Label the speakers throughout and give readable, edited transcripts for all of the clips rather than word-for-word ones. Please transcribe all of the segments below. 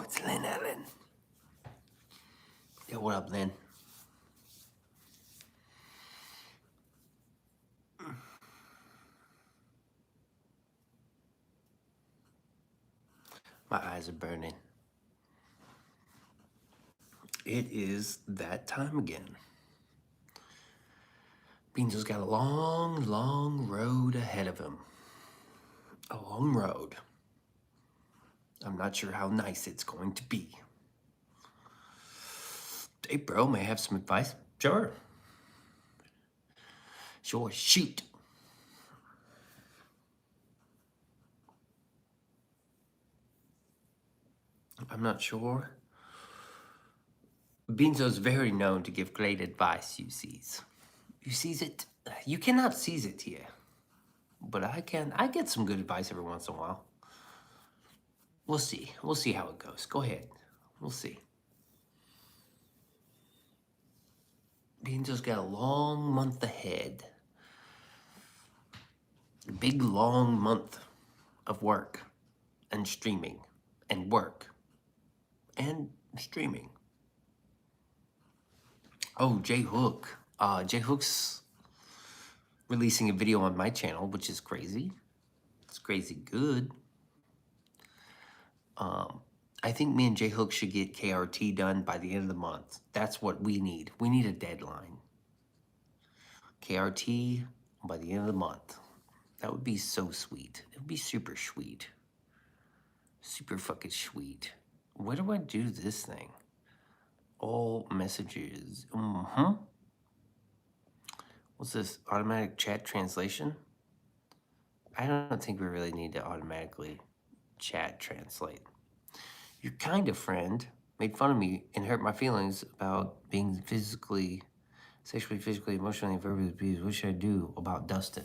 Speaker 1: it's Lynn Allen. Yo, what up, Lynn? My eyes are burning. It is that time again. Beanso's got a long, long road ahead of him. A long road. I'm not sure how nice it's going to be. Hey, bro, may I have some advice? Sure. Sure, shoot. I'm not sure. Beanso's very known to give great advice, you sees. You sees it? You cannot seize it here. But I can. I get some good advice every once in a while. We'll see. We'll see how it goes. Go ahead. We'll see. Beanso's got a long month ahead. A big, long month of work and streaming and work and streaming. Oh, J Hook. J Hook's releasing a video on my channel, which is crazy. It's crazy good. I think me and J Hook should get KRT done by the end of the month. That's what we need. We need a deadline. KRT by the end of the month. That would be so sweet. It would be super sweet. Super fucking sweet. Where do I do this thing? All messages. What's this? Automatic chat translation? I don't think we really need to automatically chat translate. Your kind of friend made fun of me and hurt my feelings about being physically, sexually, physically, emotionally, and verbally abused. What should I do about Dustin?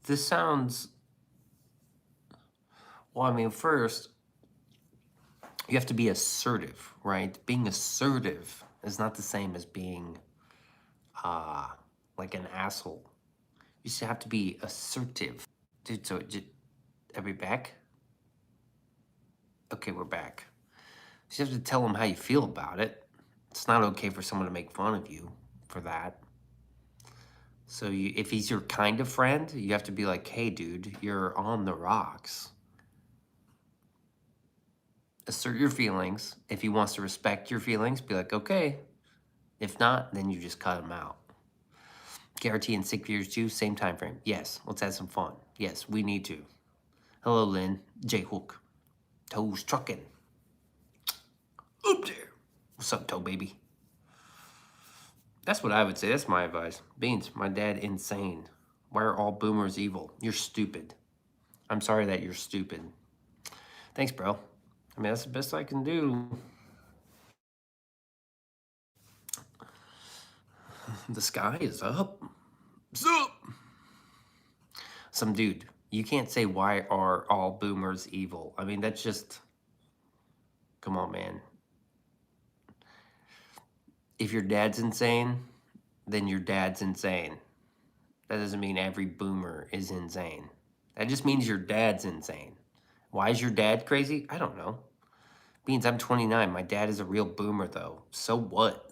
Speaker 1: This sounds... Well, I mean, first, you have to be assertive, right? Being assertive is not the same as being like an asshole. You just have to be assertive. Dude, so are we back? Okay, we're back. So you have to tell them how you feel about it. It's not okay for someone to make fun of you for that. So if he's your kind of friend, you have to be like, hey, dude, you're on the rocks. Assert your feelings. If he wants to respect your feelings, be like, okay. If not, then you just cut him out. KRT in 6 years too, same time frame. Yes, let's have some fun. Yes, we need to. Hello, Lynn. J Hook. Toes trucking. Up there. What's up, Toe Baby? That's what I would say. That's my advice. Beans, my dad insane. Why are all boomers evil? You're stupid. I'm sorry that you're stupid. Thanks, bro. I mean, that's the best I can do. The sky is up. It's up. Some dude. You can't say, why are all boomers evil? I mean, that's just... Come on, man. If your dad's insane, then your dad's insane. That doesn't mean every boomer is insane. That just means your dad's insane. Why is your dad crazy? I don't know. Beans, I'm 29. My dad is a real boomer, though. So what?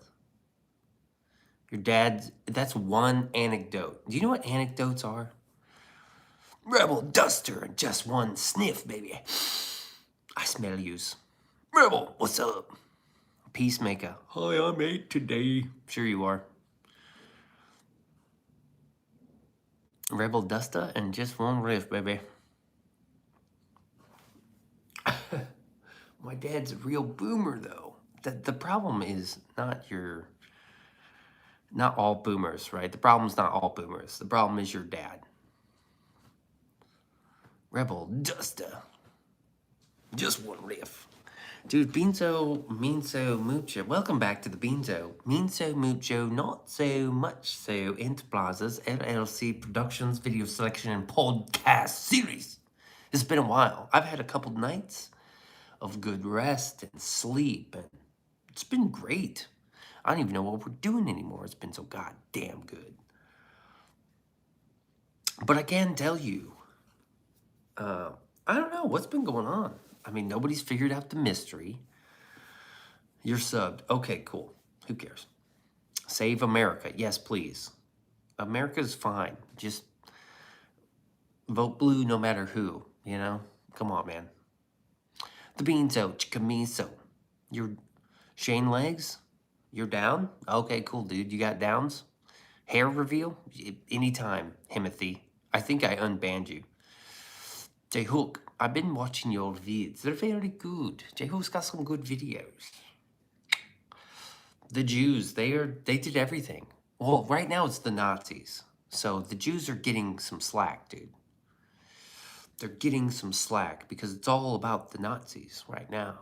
Speaker 1: Your dad's... That's one anecdote. Do you know what anecdotes are? Rebel duster and just one sniff, baby. I smell yous. Rebel, what's up? Peacemaker. Hi, I'm 8 today. Sure you are. Rebel duster and just one riff, baby. My dad's a real boomer, though. The problem is not all boomers, right? The problem's not all boomers. The problem is your dad. Rebel duster. Just one riff. Dude, Beanso, Meanso, Mucho. Welcome back to the Beanso. Meanso, Mucho, Not So Much So Enterprises, LLC Productions, Video Selection, and Podcast Series. It's been a while. I've had a couple nights of good rest and sleep, and it's been great. I don't even know what we're doing anymore. It's been so goddamn good. But I can tell you, uh, I don't know what's been going on. I mean, nobody's figured out the mystery. You're subbed. Okay, cool. Who cares? Save America. Yes, please. America's fine. Just vote blue no matter who, you know? Come on, man. The Beanso, Chicamiso. You're Shane Legs? You're down? Okay, cool, dude. You got downs? Hair reveal? Anytime, Himothy. I think I unbanned you. J Hook, I've been watching your vids. They're very good. J Hook's got some good videos. The Jews, they did everything. Well, right now it's the Nazis. So the Jews are getting some slack, dude. They're getting some slack because it's all about the Nazis right now.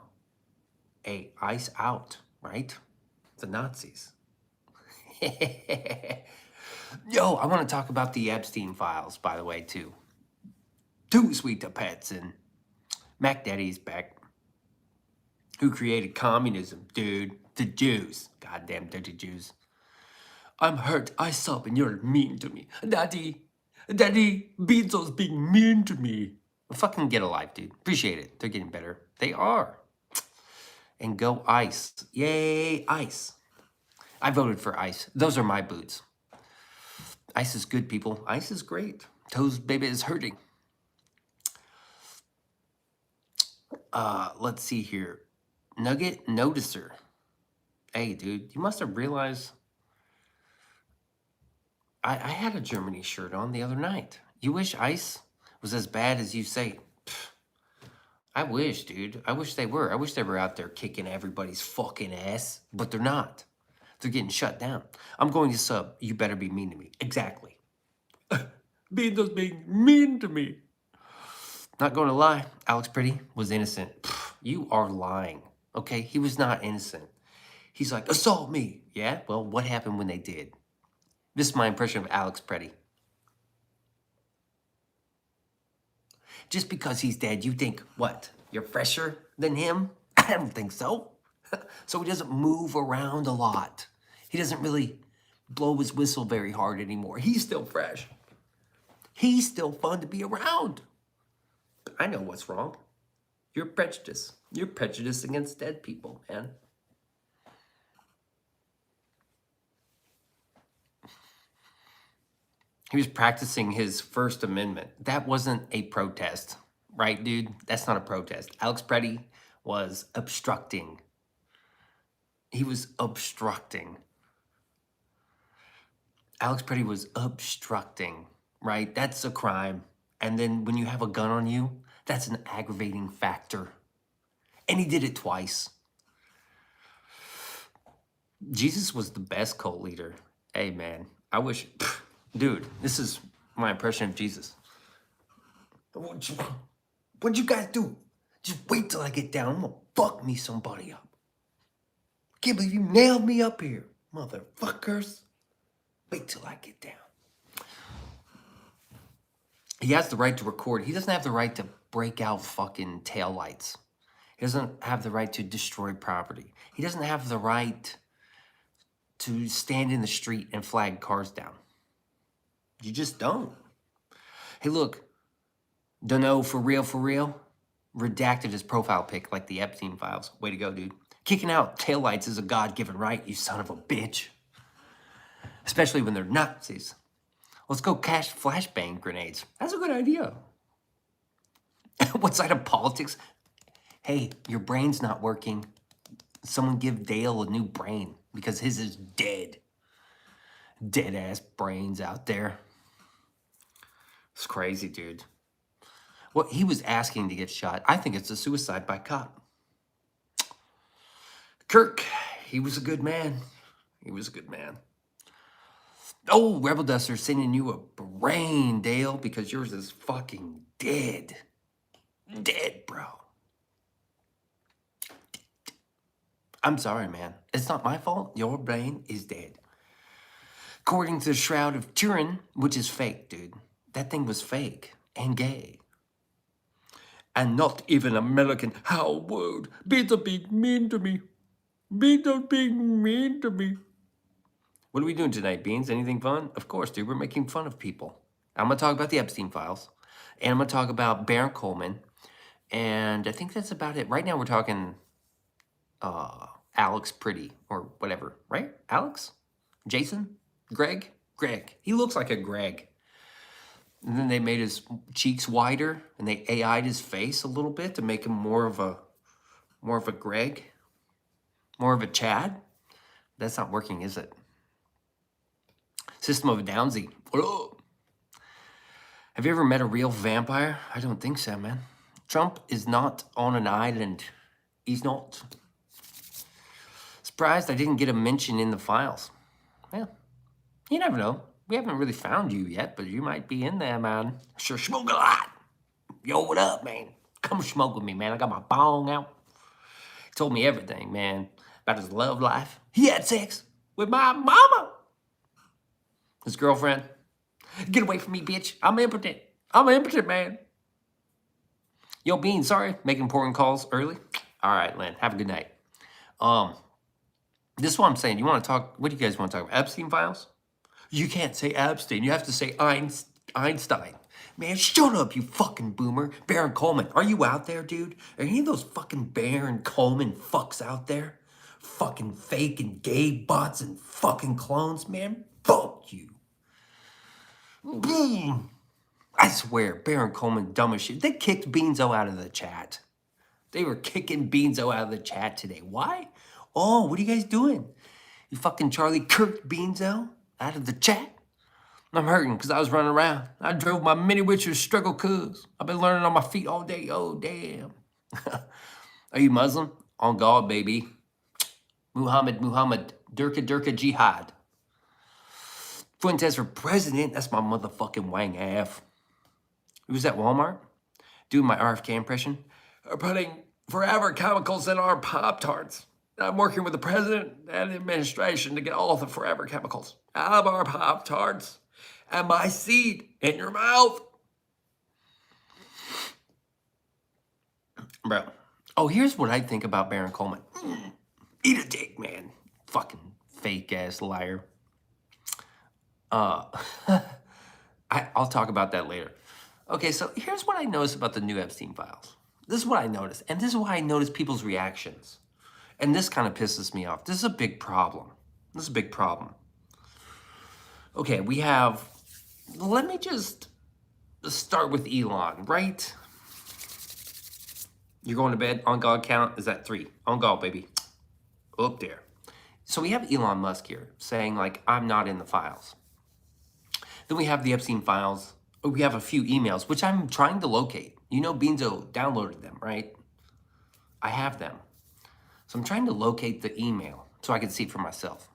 Speaker 1: Hey, ICE out, right? The Nazis. Yo, I want to talk about the Epstein files, by the way, too. Too sweet to pets, and Mac Daddy's back. Who created communism, dude? The Jews. Goddamn dirty Jews. I'm hurt. I sub and you're mean to me. Daddy, Beanso's being mean to me. Fucking get a life, dude. Appreciate it. They're getting better. They are. And go ICE. Yay, ICE. I voted for ICE. Those are my boots. ICE is good, people. ICE is great. Toes baby is hurting. Let's see here. Nugget Noticer. Hey, dude, you must have realized I had a Germany shirt on the other night. You wish ICE was as bad as you say. Pfft, I wish, dude. I wish they were. I wish they were out there kicking everybody's fucking ass, but they're not. They're getting shut down. I'm going to sub. You better be mean to me. Exactly. Bean's being mean to me. Not going to lie. Alex Pretty was innocent. Pfft, you are lying. Okay? He was not innocent. He's like, assault me. Yeah? Well, what happened when they did? This is my impression of Alex Pretty. Just because he's dead, you think, what? You're fresher than him? I don't think so. So he doesn't move around a lot. He doesn't really blow his whistle very hard anymore. He's still fresh. He's still fun to be around. But I know what's wrong. You're prejudiced. You're prejudiced against dead people, man. He was practicing his First Amendment. That wasn't a protest, right, dude? That's not a protest. Alex Pretty was obstructing. He was obstructing. Alex Pretty was obstructing, right? That's a crime. And then when you have a gun on you, that's an aggravating factor. And he did it twice. Jesus was the best cult leader. Hey, man, I wish... Dude, this is my impression of Jesus. What'd you guys do? Just wait till I get down. I'm gonna fuck me somebody up. Can't believe you nailed me up here, motherfuckers. Wait till I get down. He has the right to record. He doesn't have the right to break out fucking taillights. He doesn't have the right to destroy property. He doesn't have the right to stand in the street and flag cars down. You just don't. Hey, look, dunno, for real, redacted his profile pic like the Epstein files. Way to go, dude. Kicking out taillights is a God-given right, you son of a bitch. Especially when they're Nazis. Let's go cash flashbang grenades. That's a good idea. What side of politics? Hey, your brain's not working. Someone give Dale a new brain because his is dead. Dead-ass brains out there. It's crazy, dude. Well, he was asking to get shot. I think it's a suicide by cop. Kirk, he was a good man. He was a good man. Oh, Rebel Duster sending you a brain, Dale, because yours is fucking dead. Dead, bro. I'm sorry, man. It's not my fault. Your brain is dead. According to the Shroud of Turin, which is fake, dude. That thing was fake and gay. And not even American. Howard, Beans being mean to me. Beans being mean to me. What are we doing tonight, Beans? Anything fun? Of course, dude. We're making fun of people. I'm going to talk about the Epstein files, and I'm going to talk about Baron Coleman, and I think that's about it. Right now, we're talking Alex Pretty or whatever, right? Alex? Jason? Greg? Greg. He looks like a Greg. And then they made his cheeks wider, and they AI'd his face a little bit to make him more of a Greg, more of a Chad. That's not working, is it? System of a Downsy. Whoa. Have you ever met a real vampire? I don't think so, man. Trump is not on an island. He's not. Surprised I didn't get a mention in the files. Yeah, you never know. We haven't really found you yet, but you might be in there, man. Sure smoke a lot. Yo, what up, man? Come smoke with me, man. I got my bong out. He told me everything, man, about his love life. He had sex with my mama. His girlfriend. Get away from me, bitch. I'm impotent. I'm impotent, man. Yo, Bean, sorry. Making important calls early. All right, Len. Have a good night. This is what I'm saying. You want to talk? What do you guys want to talk about? Epstein files? You can't say Epstein. You have to say Einstein. Man, shut up, you fucking boomer. Baron Coleman, are you out there, dude? Are any of those fucking Baron Coleman fucks out there? Fucking fake and gay bots and fucking clones, man? Fuck you. Boom. I swear, Baron Coleman, dumb as shit. They kicked Beanso out of the chat. They were kicking Beanso out of the chat today. Why? Oh, what are you guys doing? You fucking Charlie Kirk Beanso out of the chat? I'm hurting because I was running around. I drove my mini witcher struggle cuz. I've been learning on my feet all day. Oh, damn. Are you Muslim? On God, baby. Muhammad, Durka, Jihad. Fuentes for president. That's my motherfucking wang ass. Who's at Walmart? Doing my RFK impression. Are putting forever chemicals in our Pop-Tarts. I'm working with the president and the administration to get all the forever chemicals out of our Pop-Tarts and my seed in your mouth. Bro. Oh, here's what I think about Baron Coleman. Eat a dick, man. Fucking fake-ass liar. I'll talk about that later. Okay, so here's what I noticed about the new Epstein files. This is what I noticed, and this is why I notice people's reactions. And this kind of pisses me off. This is a big problem. This is a big problem. Okay, we have, let me just start with Elon, right? You're going to bed on God count? Is that 3? On God, baby. Up there. So we have Elon Musk here saying, like, I'm not in the files. Then we have the Epstein files. We have a few emails, which I'm trying to locate. You know, Beanso downloaded them, right? I have them. So I'm trying to locate the email so I can see for myself.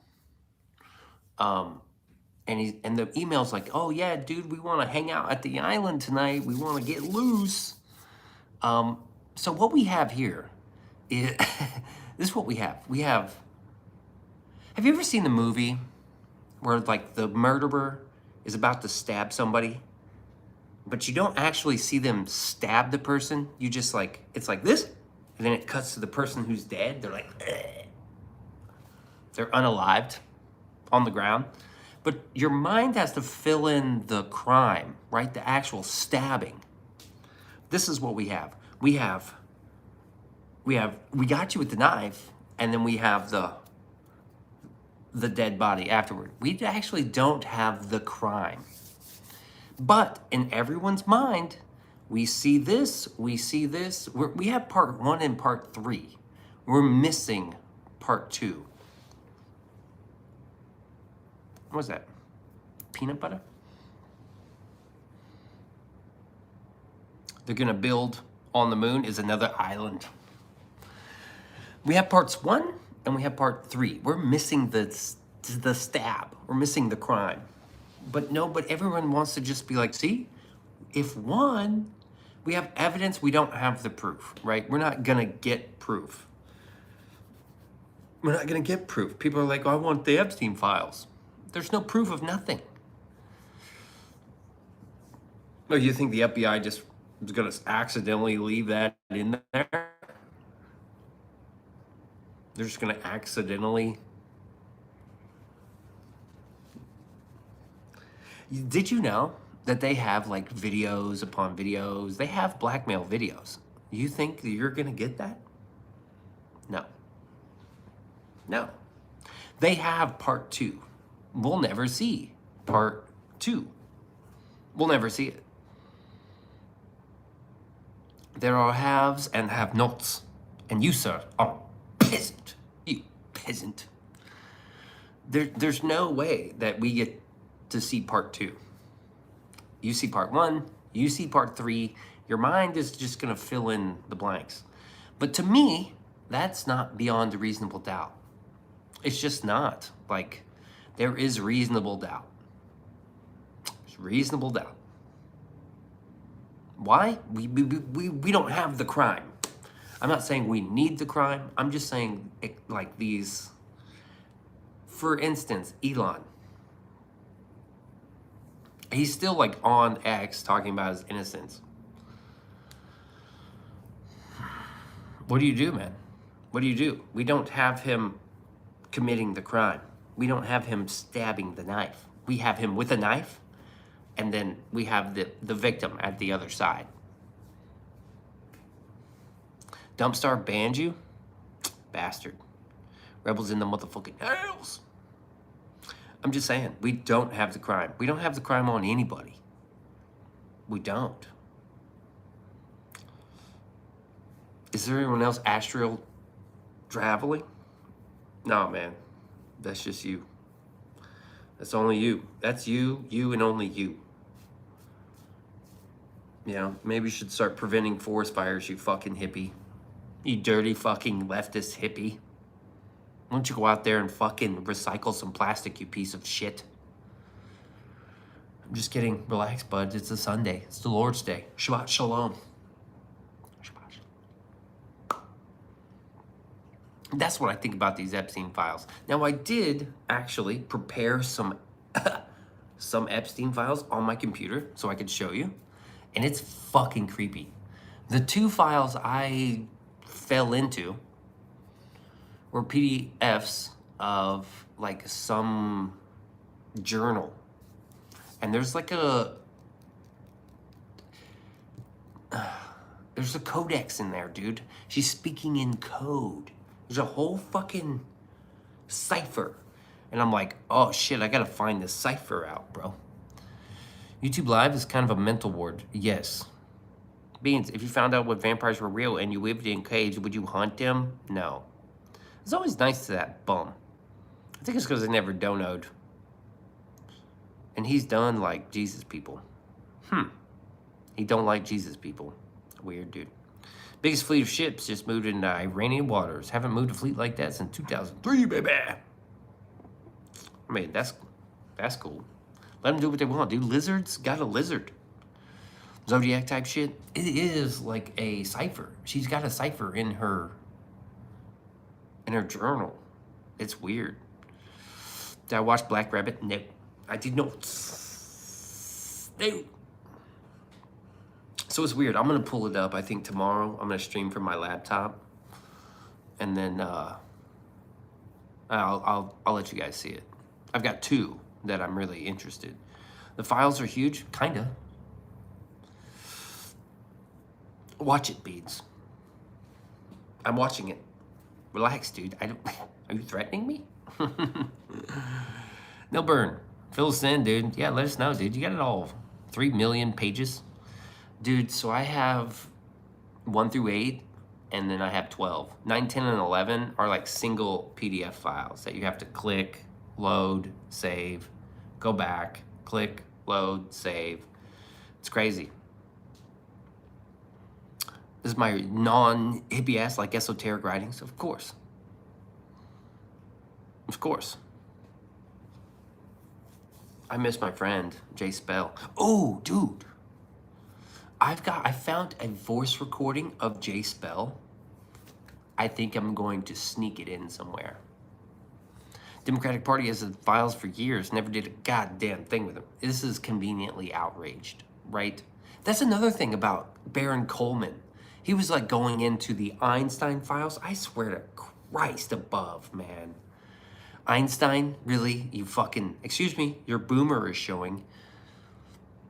Speaker 1: And the email's like, oh yeah, dude, we want to hang out at the island tonight. We want to get loose. So what we have here is, this is what we have. Have you ever seen the movie where like the murderer is about to stab somebody, but you don't actually see them stab the person? You just like, it's like this, and then it cuts to the person who's dead. They're like, eh. They're unalived on the ground. But your mind has to fill in the crime, right? The actual stabbing. This is what we have. We got you with the knife, and then we have the dead body afterward. We actually don't have the crime. But in everyone's mind, we see this. We have part 1 and part 3. We're missing part 2. What was that? Peanut butter? They're gonna build on the moon is another island. We have parts 1 and we have part 3. We're missing the stab. We're missing the crime. But everyone wants to just be like, see, if one, we have evidence, we don't have the proof, right? We're not gonna get proof. We're not gonna get proof. People are like, oh, I want the Epstein files. There's no proof of nothing. Oh, you think the FBI just is gonna accidentally leave that in there? They're just gonna accidentally. Did you know that they have like videos upon videos. They have blackmail videos. You think that you're gonna get that? No. No. They have part 2. We'll never see part 2. We'll never see it. There are haves and have-nots. And you, sir, are peasant. You peasant. There's no way that we get to see part 2. You see part 1, you see part 3. Your mind is just gonna fill in the blanks. But to me, that's not beyond a reasonable doubt. It's just not. Like, there is reasonable doubt. There's reasonable doubt. Why? We don't have the crime. I'm not saying we need the crime. I'm just saying, like these, for instance, Elon. He's still like on X talking about his innocence. What do you do, man? What do you do? We don't have him committing the crime. We don't have him stabbing the knife. We have him with a knife, and then we have the victim at the other side. Dumpstar banned you? Bastard. Rebels in the motherfucking house. I'm just saying, we don't have the crime. We don't have the crime on anybody. We don't. Is there anyone else astral traveling? No, man. That's just you. That's only you. That's you, you, and only you. You know, maybe you should start preventing forest fires, you fucking hippie. You dirty fucking leftist hippie. Why don't you go out there and fucking recycle some plastic, you piece of shit? I'm just kidding. Relax, bud. It's a Sunday. It's the Lord's Day. Shabbat shalom. Shabbat shalom. That's what I think about these Epstein files. Now, I did actually prepare some Epstein files on my computer so I could show you. And it's fucking creepy. The 2 files I fell into were PDFs of like some journal. And there's like there's a codex in there, dude. She's speaking in code. There's a whole fucking cipher. And I'm like, oh shit, I gotta find this cipher out, bro. YouTube Live is kind of a mental ward. Yes. Beans, if you found out what vampires were real and you lived in caves, would you hunt them? No. It's always nice to that bum. I think it's because they never donoed. And he's done like Jesus people. He don't like Jesus people. Weird dude. Biggest fleet of ships just moved into Iranian waters. Haven't moved a fleet like that since 2003, baby. I mean, that's cool. Let them do what they want, dude. Lizards got a lizard. Zodiac type shit. It is like a cipher. She's got a cipher in her journal. It's weird. Did I watch Black Rabbit? No. I did not. No. So it's weird. I'm gonna pull it up. I think tomorrow I'm gonna stream from my laptop, and then I'll let you guys see it. I've got 2 that I'm really interested. The files are huge, kinda. Watch it, Beads. I'm watching it. Relax, dude. Are you threatening me? No burn. Fill us in, dude. Yeah, let us know, dude. You got it all. 3 million pages. Dude, so I have 1 through 8, and then I have 12. 9, 10, and 11 are like single PDF files that you have to click, load, save, go back, click, load, save. It's crazy. This is my non-hippie ass, like esoteric writings, of course. Of course. I miss my friend, Jay Spell. Oh, dude. I found a voice recording of Jay Spell. I think I'm going to sneak it in somewhere. Democratic Party has the files for years, never did a goddamn thing with them. This is conveniently outraged, right? That's another thing about Baron Coleman. He was like going into the Einstein files. I swear to Christ above, man. Einstein, really? You fucking, excuse me, your boomer is showing.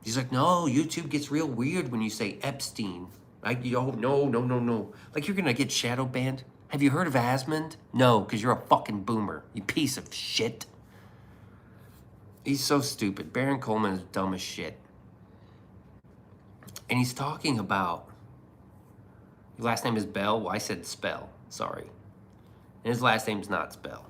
Speaker 1: He's like, no, YouTube gets real weird when you say Epstein. Like, yo, no. Like, you're gonna get shadow banned? Have you heard of Asmund? No, because you're a fucking boomer, you piece of shit. He's so stupid. Baron Coleman is dumb as shit. And he's talking about, your last name is Bell? Well, I said spell, sorry. And his last name's not spell.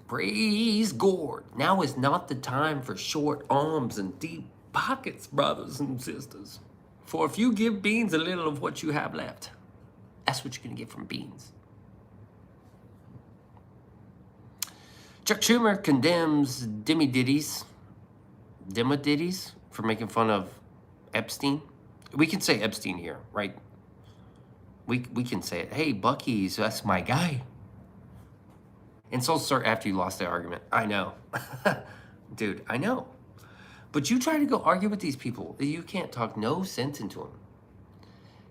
Speaker 1: Praise God. Now is not the time for short arms and deep pockets, brothers and sisters. For if you give Beans a little of what you have left, that's what you're gonna get from Beans. Chuck Schumer condemns dimmy-ditties for making fun of Epstein. We can say Epstein here, right? We can say it. Hey, Bucky's, that's my guy. Insults start after you lost the argument. I know. Dude, I know. But you try to go argue with these people. You can't talk no sense into them.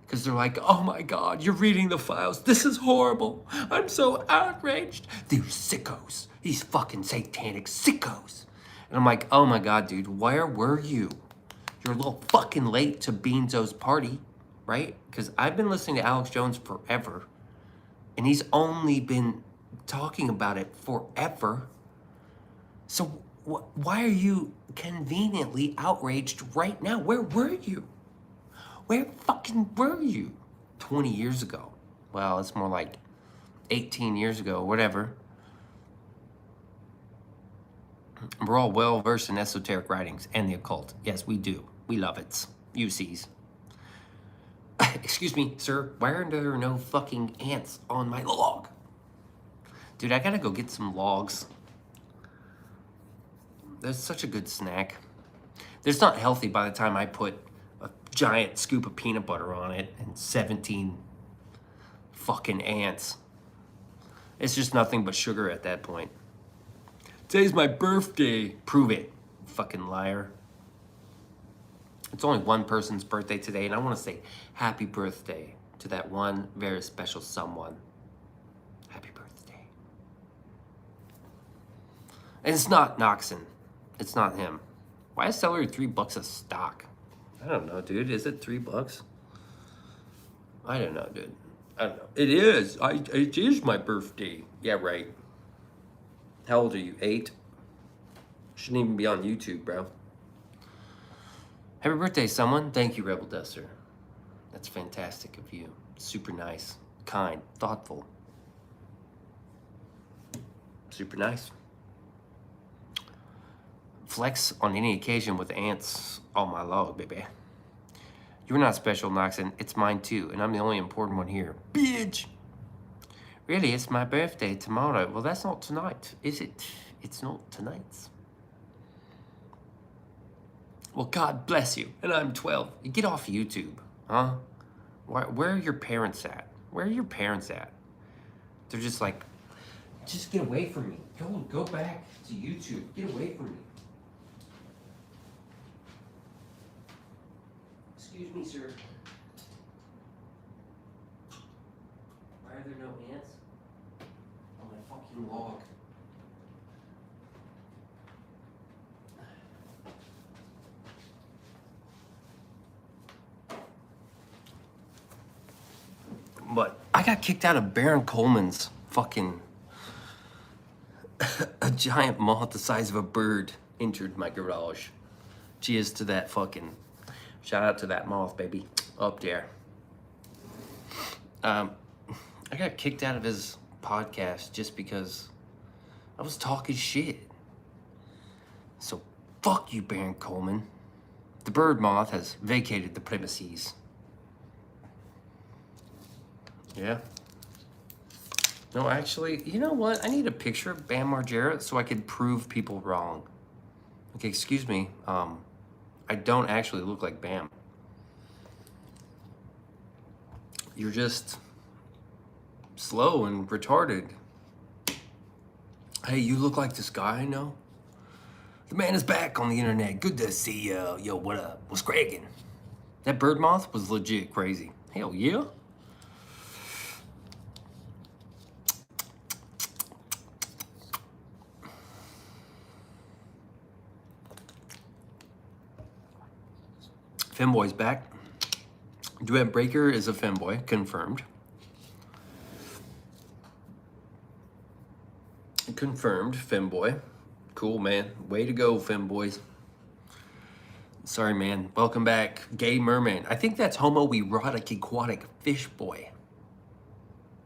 Speaker 1: Because they're like, oh my God, you're reading the files. This is horrible. I'm so outraged. These sickos. These fucking satanic sickos. And I'm like, oh my God, dude, where were you? You're a little fucking late to Beanso's party, right? Because I've been listening to Alex Jones forever. And he's only been talking about it forever. So why are you conveniently outraged right now? Where were you? Where fucking were you 20 years ago? Well, it's more like 18 years ago, whatever. We're all well versed in esoteric writings and the occult. Yes, we do. We love it. UCs. Excuse me, sir. Why are there no fucking ants on my log? Dude, I gotta go get some logs. That's such a good snack. It's not healthy by the time I put a giant scoop of peanut butter on it and 17 fucking ants. It's just nothing but sugar at that point. Today's my birthday. Prove it, fucking liar. It's only one person's birthday today, and I want to say happy birthday to that one very special someone. Happy birthday. And it's not Noxon. It's not him. Why is celery $3 a stock? I don't know, dude. Is it $3? I don't know, dude. I don't know. It is. It is my birthday. Yeah, right. How old are you? 8? Shouldn't even be on YouTube, bro. Happy birthday, someone. Thank you, Rebel Duster. That's fantastic of you. Super nice, kind, thoughtful. Super nice. Flex on any occasion with ants on my log, baby. You're not special, Noxon. It's mine too, and I'm the only important one here. Bitch! Really, it's my birthday tomorrow. Well, that's not tonight, is it? It's not tonight. Well, God bless you, and I'm 12. You get off YouTube, huh? Where are your parents at? Where are your parents at? They're just like, just get away from me. Go back to YouTube. Get away from me. Excuse me, sir. Why are there no ants on my fucking log? But I got kicked out of Baron Coleman's fucking... A giant moth the size of a bird entered my garage. Cheers to that fucking... Shout out to that moth, baby. Up there. I got kicked out of his podcast just because I was talking shit. So fuck you, Baron Coleman. The bird moth has vacated the premises. Yeah. No, actually, you know what? I need a picture of Bam Margera so I could prove people wrong. Okay, excuse me. I don't actually look like Bam. You're just slow and retarded. Hey, you look like this guy I know. The man is back on the internet. Good to see you. Yo, what up? What's cracking? That bird moth was legit crazy. Hell yeah. Femboy's back. Duet Breaker is a femboy, confirmed. Confirmed, femboy. Cool, man. Way to go, femboys. Sorry, man. Welcome back, Gay Merman. I think that's homoerotic aquatic fish boy.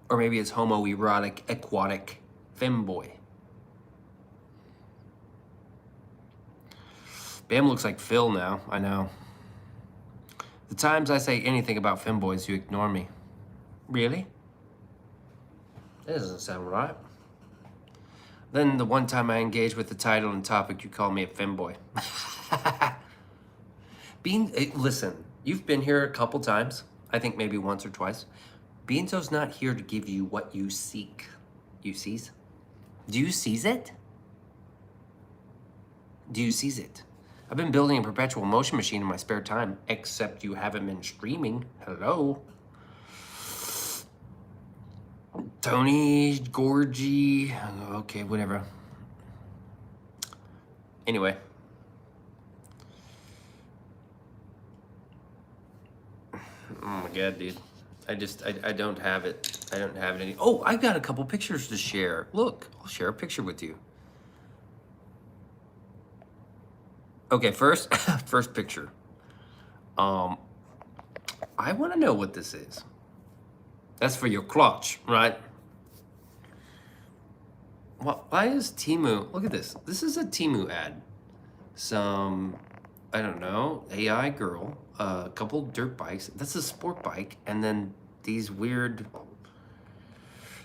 Speaker 1: Or maybe it's homoerotic aquatic femboy. Bam looks like Phil now, I know. The times I say anything about femboys, you ignore me. Really? That doesn't sound right. Then the one time I engaged with the title and topic, you call me a femboy. Listen, you've been here a couple times. I think maybe once or twice. Beanso's not here to give you what you seek. You sees? Do you seize it? Do you seize it? I've been building a perpetual motion machine in my spare time, except you haven't been streaming. Hello? Tony, Gorgie, okay, whatever. Anyway. Oh my God, dude. I don't have it. I don't have it any. Oh, I've got a couple pictures to share. Look, I'll share a picture with you. Okay, first picture. I want to know what this is. That's for your clutch, right? Well, why is Temu? Look at this. This is a Temu ad. Some, I don't know, AI girl, a couple dirt bikes. That's a sport bike, and then these weird.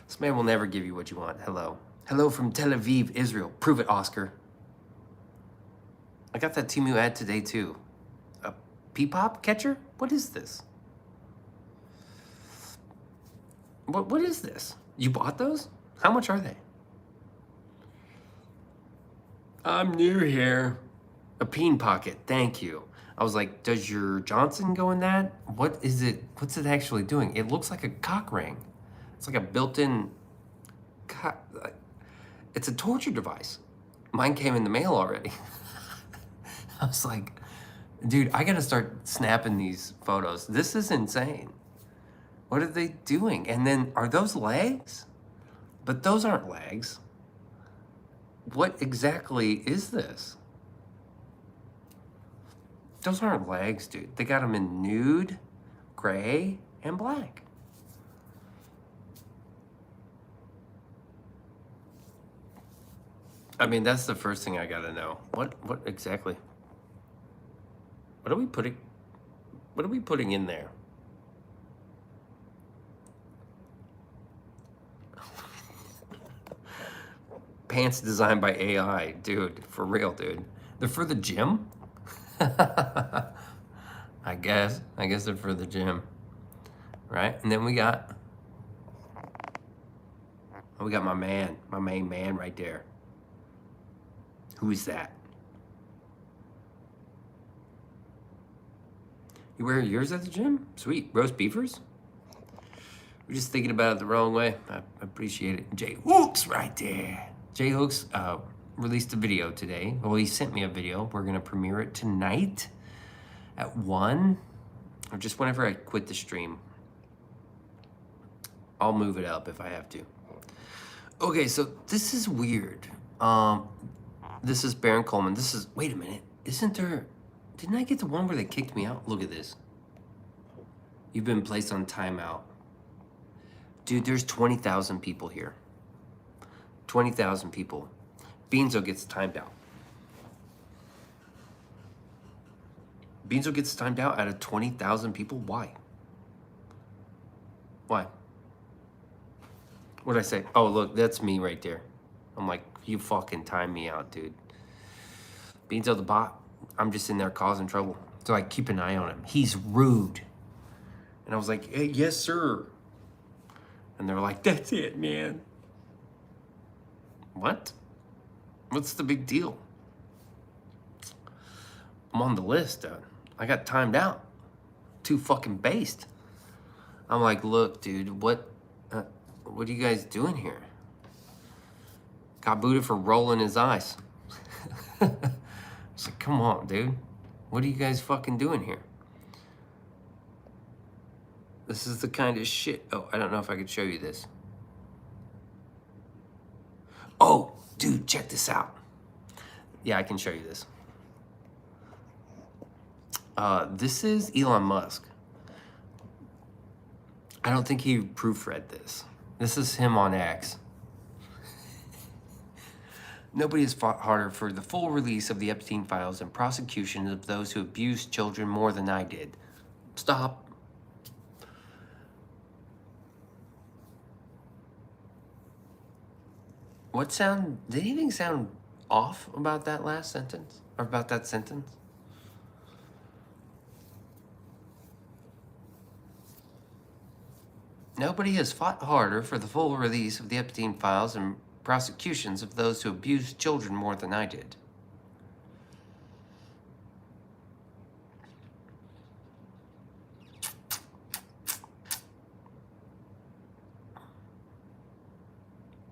Speaker 1: This man will never give you what you want. Hello, hello from Tel Aviv, Israel. Prove it, Oscar. I got that Temu ad today too. A P-pop catcher? What is this? What is this? You bought those? How much are they? I'm new here. A peen pocket, thank you. I was like, does your Johnson go in that? What is it? What's it actually doing? It looks like a cock ring. It's like a built-in it's a torture device. Mine came in the mail already. I was like, dude, I gotta start snapping these photos. This is insane. What are they doing? And then, are those legs? But those aren't legs. What exactly is this? Those aren't legs, dude. They got them in nude, gray, and black. I mean, that's the first thing I gotta know. What exactly? What are we putting in there? Pants designed by AI, dude, for real, dude. They're for the gym? I guess they're for the gym, right? And then we got my main man right there. Who is that? You wear yours at the gym? Sweet. Roast beefers? We're just thinking about it the wrong way. I appreciate it. Jay Hooks right there. Jay Hooks released a video today. Well, he sent me a video. We're going to premiere it tonight at 1, or just whenever I quit the stream. I'll move it up if I have to. Okay, so this is weird. This is Baron Coleman. This is, wait a minute. Isn't there, didn't I get the one where they kicked me out? Look at this. You've been placed on timeout. Dude, there's 20,000 people here. 20,000 people. Beanso gets timed out. Beanso gets timed out out of 20,000 people? Why? Why? What'd I say? Oh, look, that's me right there. I'm like, you fucking timed me out, dude. Beanso the bot, I'm just in there causing trouble. So I keep an eye on him. He's rude. And I was like, hey, yes, sir. And they're like, that's it, man. What? What's the big deal? I'm on the list, dude. I got timed out. Too fucking based. I'm like, look, dude, what are you guys doing here? Got booted for rolling his eyes. It's like, come on, dude. What are you guys fucking doing here? This is the kind of shit. Oh, I don't know if I could show you this. Oh, dude, check this out. Yeah, I can show you this. This is Elon Musk. I don't think he proofread this. This is him on X. Nobody has fought harder for the full release of the Epstein files and prosecution of those who abused children more than I did. Stop. What sound, did anything sound off about that last sentence? Or about that sentence? Nobody has fought harder for the full release of the Epstein files and prosecutions of those who abused children more than I did.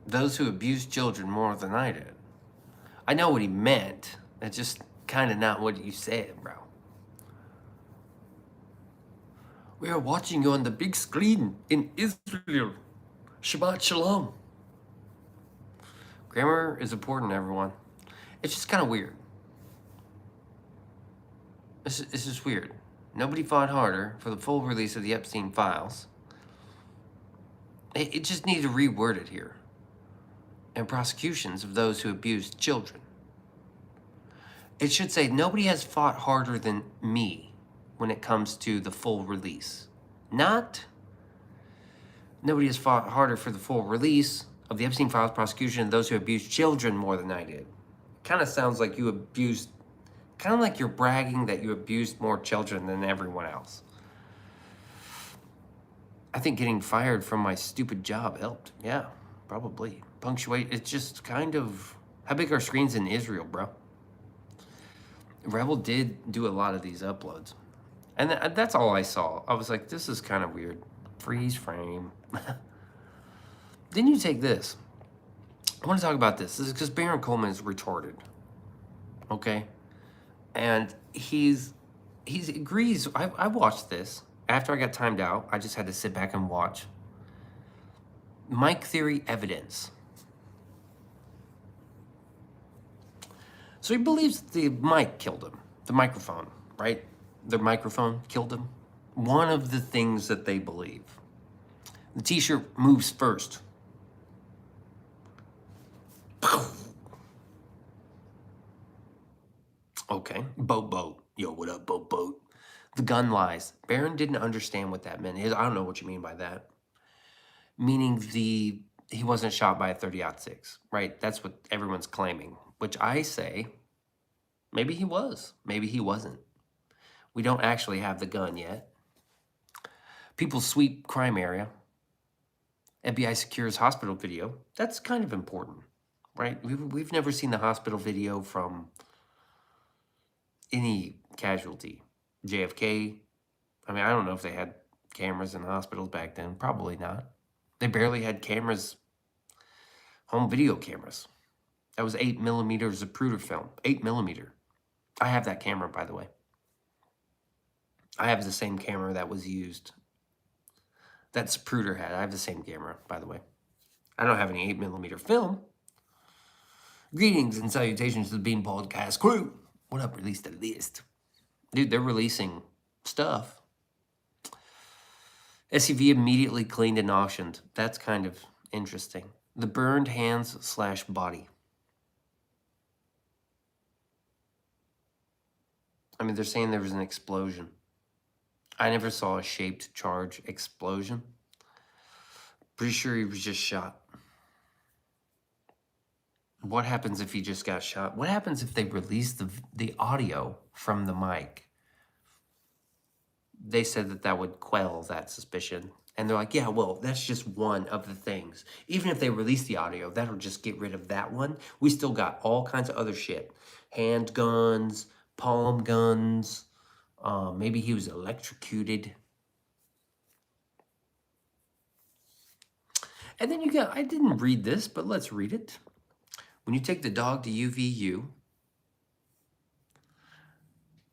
Speaker 1: Those who abused children more than I did. I know what he meant. That's just kind of not what you said, bro. We are watching you on the big screen in Israel. Shabbat Shalom. Grammar is important, everyone. It's just kind of weird. It's just weird. Nobody fought harder for the full release of the Epstein files. It just needs to reword it here. And prosecutions of those who abused children. It should say, nobody has fought harder than me when it comes to the full release. Not, nobody has fought harder for the full release of the Epstein files, prosecution of those who abused children more than I did. Kind of sounds like you abused, kind of like you're bragging that you abused more children than everyone else. I think getting fired from my stupid job helped. Yeah, probably. Punctuate, it's just kind of, how big are screens in Israel, bro? Rebel did do a lot of these uploads. And that's all I saw. I was like, this is kind of weird. Freeze frame. Then you take this. I want to talk about this. This is because Baron Coleman is retarded. Okay? And he agrees. I watched this. After I got timed out, I just had to sit back and watch. Mic theory evidence. So he believes the mic killed him. The microphone, right? The microphone killed him. One of the things that they believe. The t-shirt moves first. Okay, boat. Yo, what up, boat? The gun lies. Barron didn't understand what that meant. I don't know what you mean by that. Meaning he wasn't shot by a 30-06, right? That's what everyone's claiming, which I say, maybe he was, maybe he wasn't. We don't actually have the gun yet. People sweep crime area. FBI secures hospital video. That's kind of important, right? We've never seen the hospital video from any casualty. JFK, I mean, I don't know if they had cameras in hospitals back then. Probably not. They barely had cameras, home video cameras. That was 8 millimeters of Zapruder film. 8 millimeter. I have that camera, by the way. I have the same camera that was used. That Zapruder had. I have the same camera, by the way. I don't have any 8 millimeter film. Greetings and salutations to the Bean Podcast crew. What up, release the list? Dude, they're releasing stuff. SUV immediately cleaned and auctioned. That's kind of interesting. The burned hands/body. I mean, they're saying there was an explosion. I never saw a shaped charge explosion. Pretty sure he was just shot. What happens if he just got shot? What happens if they release the audio from the mic? They said that would quell that suspicion. And they're like, yeah, well, that's just one of the things. Even if they release the audio, that'll just get rid of that one. We still got all kinds of other shit. Handguns, palm guns. Maybe he was electrocuted. And then you got, I didn't read this, but let's read it. When you take the dog to UVU,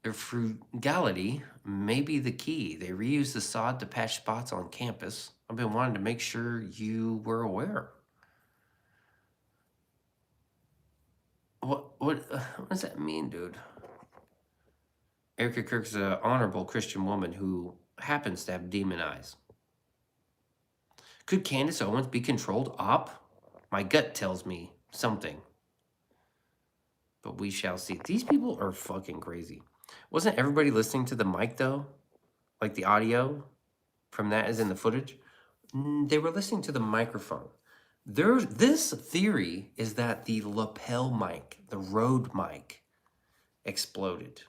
Speaker 1: Their frugality may be the key. They reuse the sod to patch spots on campus. I've been wanting to make sure you were aware. What does that mean, dude? Erica Kirk's an honorable Christian woman who happens to have demon eyes. Could Candace Owens be controlled up? My gut tells me something. But we shall see. These people are fucking crazy. Wasn't everybody listening to the mic though? Like the audio from that is in the footage? They were listening to the microphone. This theory is that the lapel mic, the Rode mic, exploded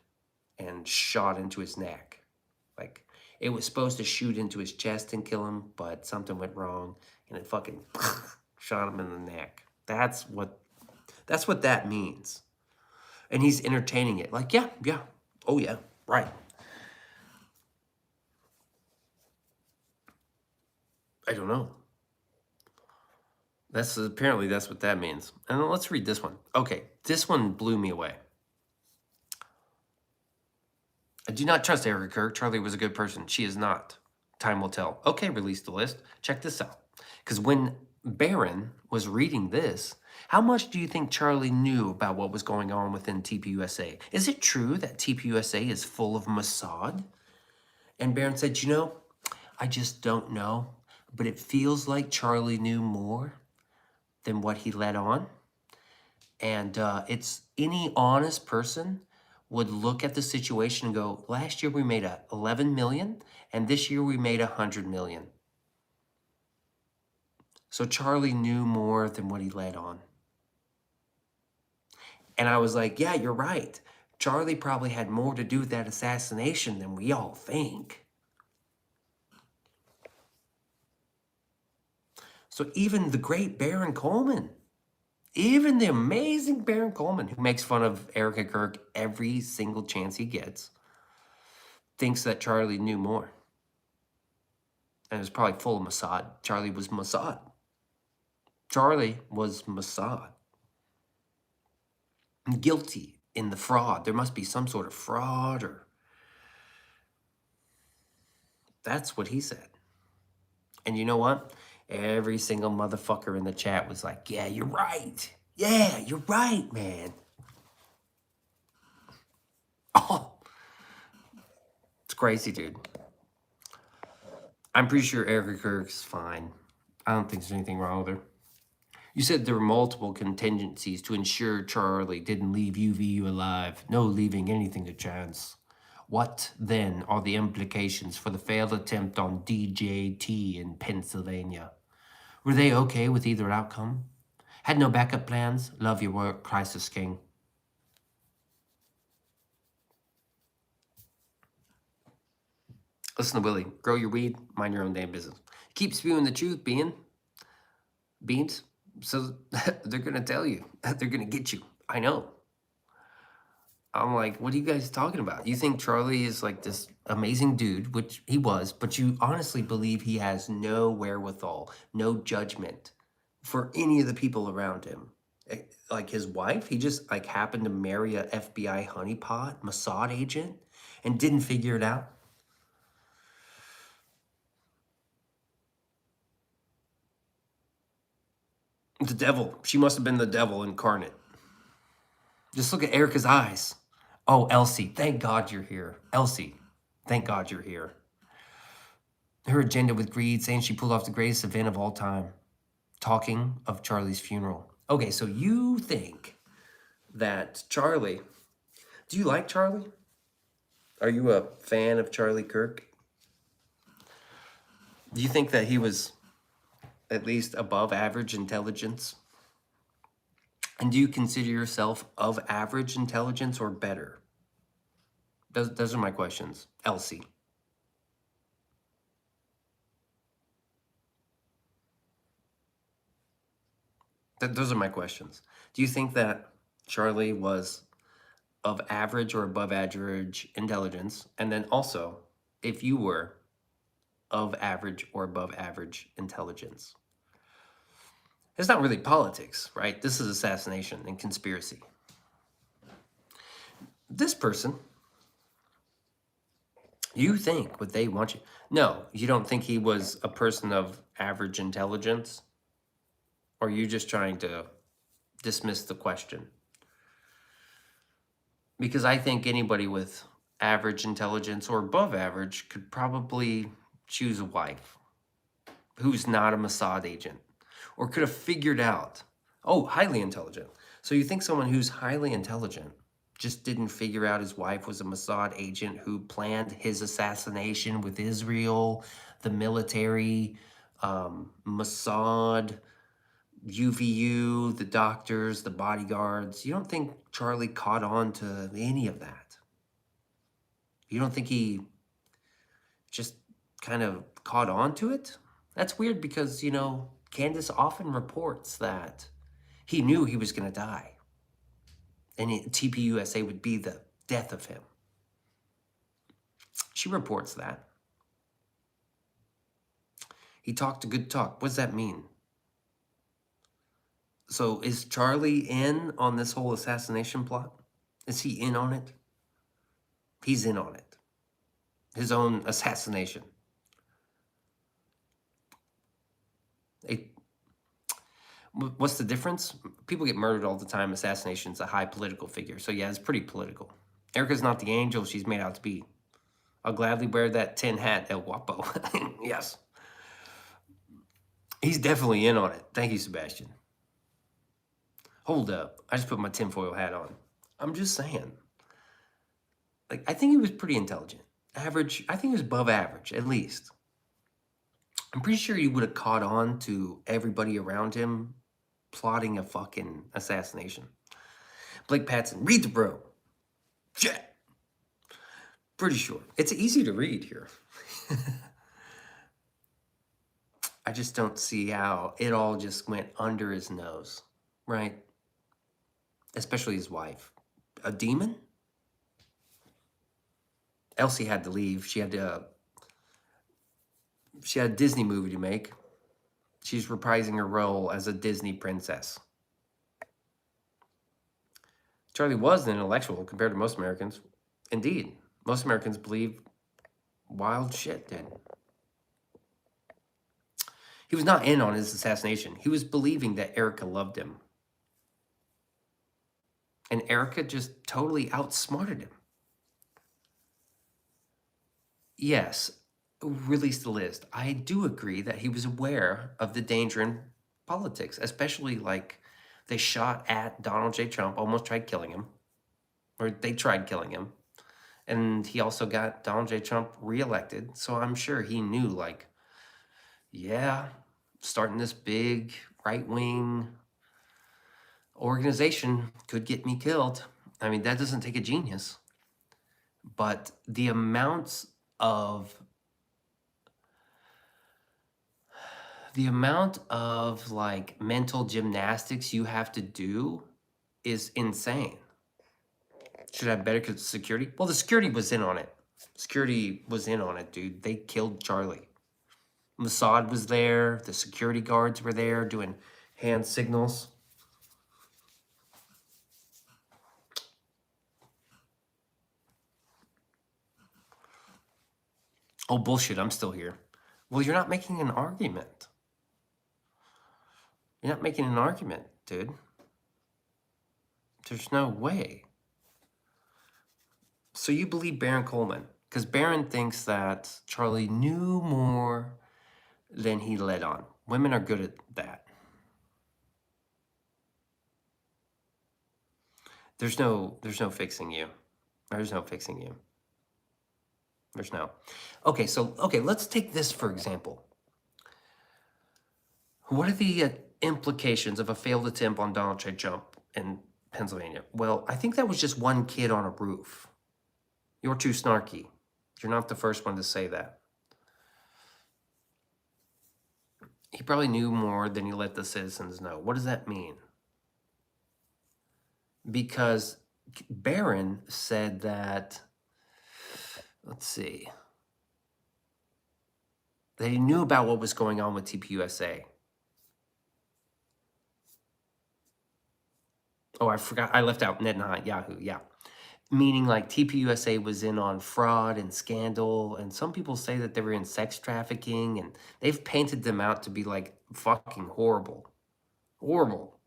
Speaker 1: and shot into his neck. Like it was supposed to shoot into his chest and kill him, but something went wrong and it fucking shot him in the neck. That's what that means. And he's entertaining it. Like, yeah, oh yeah, right. I don't know. Apparently that's what that means. And then let's read this one. Okay, this one blew me away. I do not trust Erica Kirk. Charlie was a good person. She is not. Time will tell. Okay, release the list. Check this out. Because when Barron was reading this, how much do you think Charlie knew about what was going on within TPUSA? Is it true that TPUSA is full of Mossad? And Barron said, you know, I just don't know, but it feels like Charlie knew more than what he let on. And it's any honest person would look at the situation and go, last year we made 11 million and this year we made 100 million. So Charlie knew more than what he let on. And I was like, yeah, you're right. Charlie probably had more to do with that assassination than we all think. So even the great Baron Coleman, even the amazing Baron Coleman, who makes fun of Erica Kirk every single chance he gets, thinks that Charlie knew more. And it was probably full of Mossad. Charlie was Mossad. Charlie was Mossad. Guilty in the fraud. There must be some sort of fraud or... That's what he said. And you know what? Every single motherfucker in the chat was like, yeah, you're right. Yeah, you're right, man. Oh, it's crazy, dude. I'm pretty sure Erica Kirk's fine. I don't think there's anything wrong with her. You said there were multiple contingencies to ensure Charlie didn't leave UVU alive. No leaving anything to chance. What, then, are the implications for the failed attempt on DJT in Pennsylvania? Were they okay with either outcome? Had no backup plans? Love your work, Crisis King. Listen to Willie. Grow your weed, mind your own damn business. Keep spewing the truth, Beans. So they're going to tell you. They're going to get you. I know. I'm like, what are you guys talking about? You think Charlie is like this amazing dude, which he was, but you honestly believe he has no wherewithal, no judgment for any of the people around him. Like his wife, he just like happened to marry a FBI honeypot, Mossad agent, and didn't figure it out. The devil. She must have been the devil incarnate. Just look at Erica's eyes. Oh, Elsie, thank God you're here. Elsie, thank God you're here. Her agenda with greed, saying she pulled off the greatest event of all time. Talking of Charlie's funeral. Okay, so you think that Charlie... Do you like Charlie? Are you a fan of Charlie Kirk? Do you think that he was at least above average intelligence? And do you consider yourself of average intelligence or better? Those are my questions. Elsie. Those are my questions. Do you think that Charlie was of average or above average intelligence? And then also, if you were of average or above average intelligence? It's not really politics, right? This is assassination and conspiracy. This person You think what they want you. No, you don't think he was a person of average intelligence? Or are you just trying to dismiss the question? Because I think anybody with average intelligence or above average could probably choose a wife who's not a Mossad agent or could have figured out, oh, highly intelligent. So you think someone who's highly intelligent just didn't figure out his wife was a Mossad agent who planned his assassination with Israel, the military, Mossad, UVU, the doctors, the bodyguards. You don't think Charlie caught on to any of that? You don't think he just kind of caught on to it? That's weird because, Candace often reports that he knew he was going to die. And TPUSA would be the death of him. She reports that. He talked a good talk. What does that mean? So is Charlie in on this whole assassination plot? Is he in on it? He's in on it. His own assassination. What's the difference? People get murdered all the time. Assassination's a high political figure. So yeah, it's pretty political. Erica's not the angel she's made out to be. I'll gladly wear that tin hat, El Guapo. Yes. He's definitely in on it. Thank you, Sebastian. Hold up. I just put my tinfoil hat on. I'm just saying. I think he was pretty intelligent. Average. I think he was above average, at least. I'm pretty sure he would have caught on to everybody around him plotting a fucking assassination. Blake Patson, read the bro. Yeah. Pretty sure. It's easy to read here. I just don't see how it all just went under his nose, right? Especially his wife. A demon? Elsie had to leave. She had a Disney movie to make. She's reprising her role as a Disney princess. Charlie was an intellectual compared to most Americans. Indeed, most Americans believe wild shit, dude. He was not in on his assassination. He was believing that Erica loved him. And Erica just totally outsmarted him. Yes, release the list. I do agree that he was aware of the danger in politics, especially they shot at Donald J. Trump, almost tried killing him, or they tried killing him. And he also got Donald J. Trump reelected. So I'm sure he knew, yeah, starting this big right-wing organization could get me killed. I mean, that doesn't take a genius. But the amount of mental gymnastics you have to do is insane. Should have better security? Well, the security was in on it. Security was in on it, dude. They killed Charlie. Mossad was there. The security guards were there doing hand signals. Oh, bullshit. I'm still here. Well, you're not making an argument. You're not making an argument, dude. There's no way. So you believe Baron Coleman, because Baron thinks that Charlie knew more than he let on. Women are good at that. There's no fixing you. There's no fixing you. There's no. Okay, let's take this for example. What are the implications of a failed attempt on Donald J. Trump in Pennsylvania? Well, I think that was just one kid on a roof. You're too snarky. You're not the first one to say that. He probably knew more than he let the citizens know. What does that mean? Because Barron said that, let's see, that he knew about what was going on with TPUSA. Oh, I forgot. I left out Netanyahu. Yeah. meaning like TPUSA was in on fraud and scandal, and some people say that they were in sex trafficking, and they've painted them out to be like fucking horrible, horrible.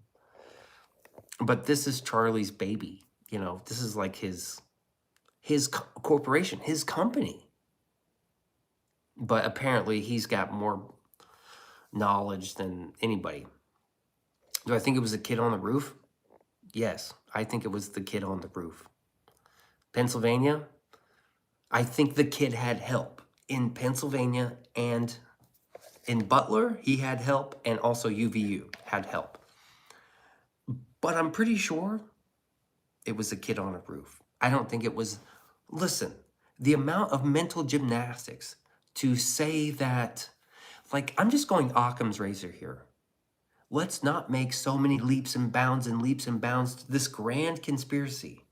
Speaker 1: But this is Charlie's baby, you know. This is like his corporation, his company. But apparently, he's got more knowledge than anybody. Do I think it was the kid on the roof? Yes, I think it was the kid on the roof. Pennsylvania, I think the kid had help. In Pennsylvania and in Butler, he had help, and also UVU had help. But I'm pretty sure it was a kid on a roof. I don't think it was. Listen, the amount of mental gymnastics to say that, like, I'm just going Occam's razor here. Let's not make so many leaps and bounds to this grand conspiracy.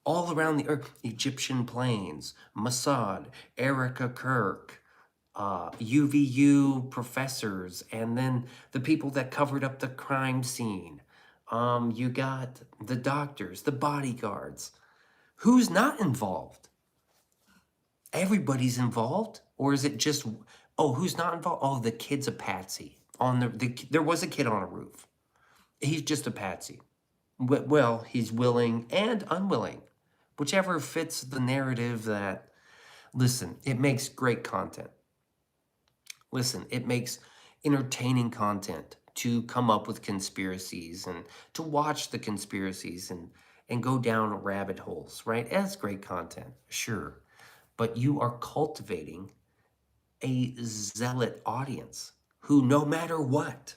Speaker 1: All around the earth, Egyptian planes, Mossad, Erica Kirk, UVU professors, and then the people that covered up the crime scene. You got the doctors, the bodyguards. Who's not involved? Everybody's involved, or is it just? Oh, who's not involved? Oh, the kid's a patsy. There was a kid on a roof. He's just a patsy. Well, he's willing and unwilling, whichever fits the narrative that. Listen, it makes great content. Listen, it makes entertaining content to come up with conspiracies and to watch the conspiracies and go down rabbit holes, right? That's great content, sure. But you are cultivating a zealot audience who, no matter what,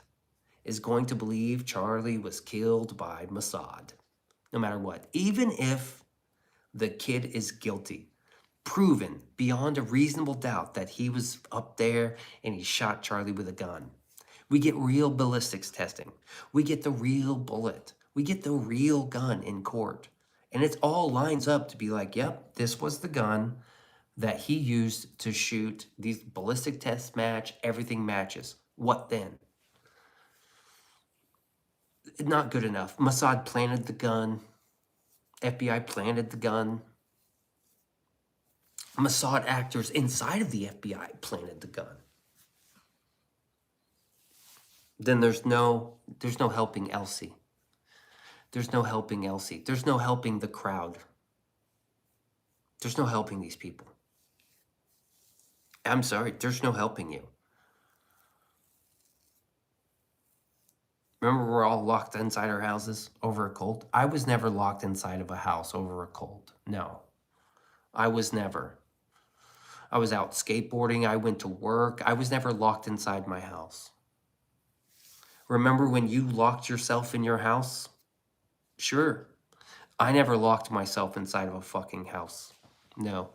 Speaker 1: is going to believe Charlie was killed by Mossad. No matter what. Even if the kid is guilty, proven beyond a reasonable doubt that he was up there and he shot Charlie with a gun. We get real ballistics testing. We get the real bullet. We get the real gun in court. And it all lines up to be like, yep, this was the gun that he used to shoot. These ballistic tests match, everything matches. What then? Not good enough. Mossad planted the gun. FBI planted the gun. Mossad actors inside of the FBI planted the gun. Then there's no helping Elsie. There's no helping Elsie. There's no helping the crowd. There's no helping these people. I'm sorry, there's no helping you. Remember, we're all locked inside our houses over a cold? I was never locked inside of a house over a cold. No, I was never. I was out skateboarding. I went to work. I was never locked inside my house. Remember when you locked yourself in your house? Sure. I never locked myself inside of a fucking house. No.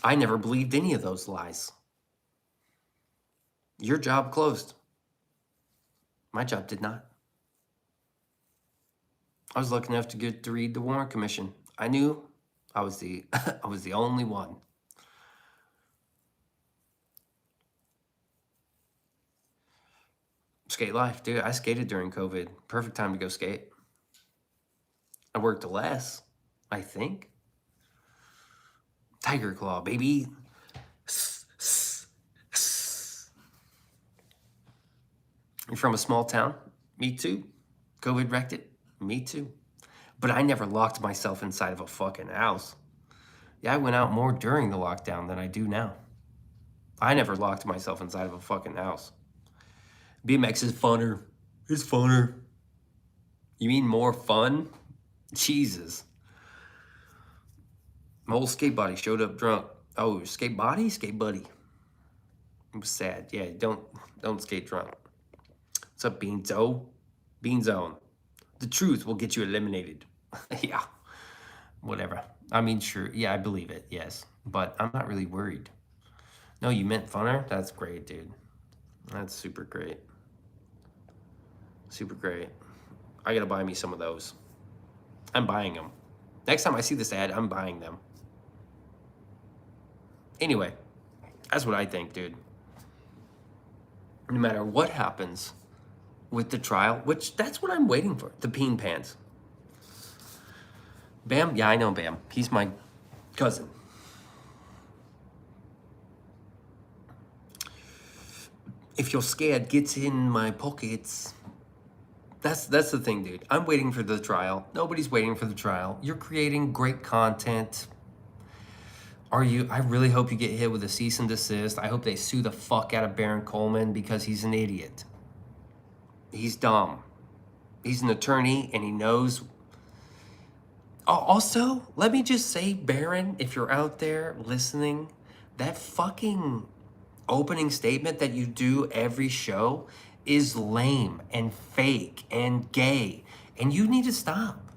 Speaker 1: I never believed any of those lies. Your job closed. My job did not. I was lucky enough to get to read the Warren Commission. I knew I was the I was the only one. Skate life, dude. I skated during COVID. Perfect time to go skate. I worked less, I think. Tiger Claw, baby. You're from a small town? Me too. COVID wrecked it? Me too. But I never locked myself inside of a fucking house. Yeah, I went out more during the lockdown than I do now. I never locked myself inside of a fucking house. BMX is funner. It's funner. You mean more fun? Jesus. My old skate body showed up drunk. Oh, skate body? Skate buddy. It was sad. Yeah, don't skate drunk. What's up, Beanso? Beanzone. The truth will get you eliminated. Yeah. Whatever. I mean, sure. Yeah, I believe it. Yes. But I'm not really worried. No, you meant funner? That's great, dude. That's super great. Super great. I gotta buy me some of those. I'm buying them. Next time I see this ad, I'm buying them. Anyway, that's what I think, dude. No matter what happens, with the trial, which that's what I'm waiting for. The Peen Pants. Bam? Yeah, I know Bam. He's my cousin. If you're scared, get in my pockets. That's the thing, dude. I'm waiting for the trial. Nobody's waiting for the trial. You're creating great content. Are you? I really hope you get hit with a cease and desist. I hope they sue the fuck out of Baron Coleman because he's an idiot. He's dumb. He's an attorney and he knows. Also, let me just say, Baron, if you're out there listening, that fucking opening statement that you do every show is lame and fake and gay, and you need to stop.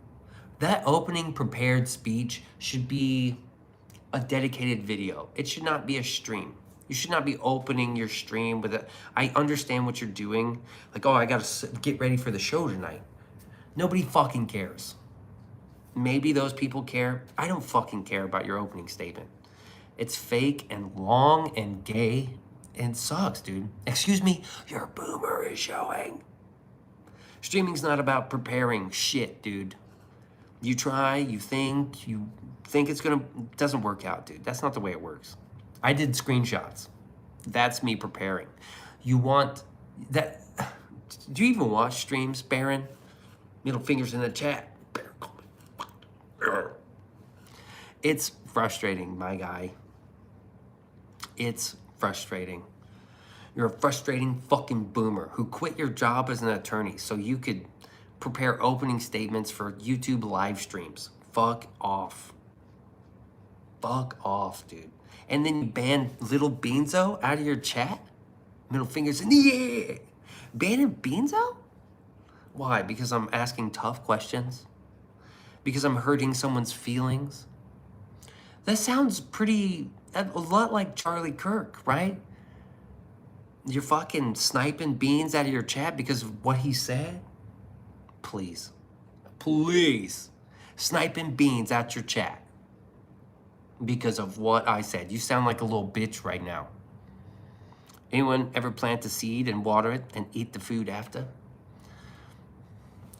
Speaker 1: That opening prepared speech should be a dedicated video. It should not be a stream. You should not be opening your stream with a, I understand what you're doing. Like, oh, I gotta get ready for the show tonight. Nobody fucking cares. Maybe those people care. I don't fucking care about your opening statement. It's fake and long and gay and sucks, dude. Excuse me, your boomer is showing. Streaming's not about preparing shit, dude. You try, you think it's gonna, doesn't work out, dude. That's not the way it works. I did screenshots. That's me preparing. You want that, do you even watch streams, Baron? Middle fingers in the chat. It's frustrating, my guy. It's frustrating. You're a frustrating fucking boomer who quit your job as an attorney so you could prepare opening statements for YouTube live streams. Fuck off. Fuck off, dude. And then you ban little Beanso out of your chat? Middle fingers in the air. Banning Beanso? Why? Because I'm asking tough questions? Because I'm hurting someone's feelings? That sounds pretty, a lot like Charlie Kirk, right? You're fucking sniping beans out of your chat because of what he said? Please. Please. Sniping beans out your chat because of what I said. You sound like a little bitch right now. Anyone ever plant a seed and water it and eat the food after?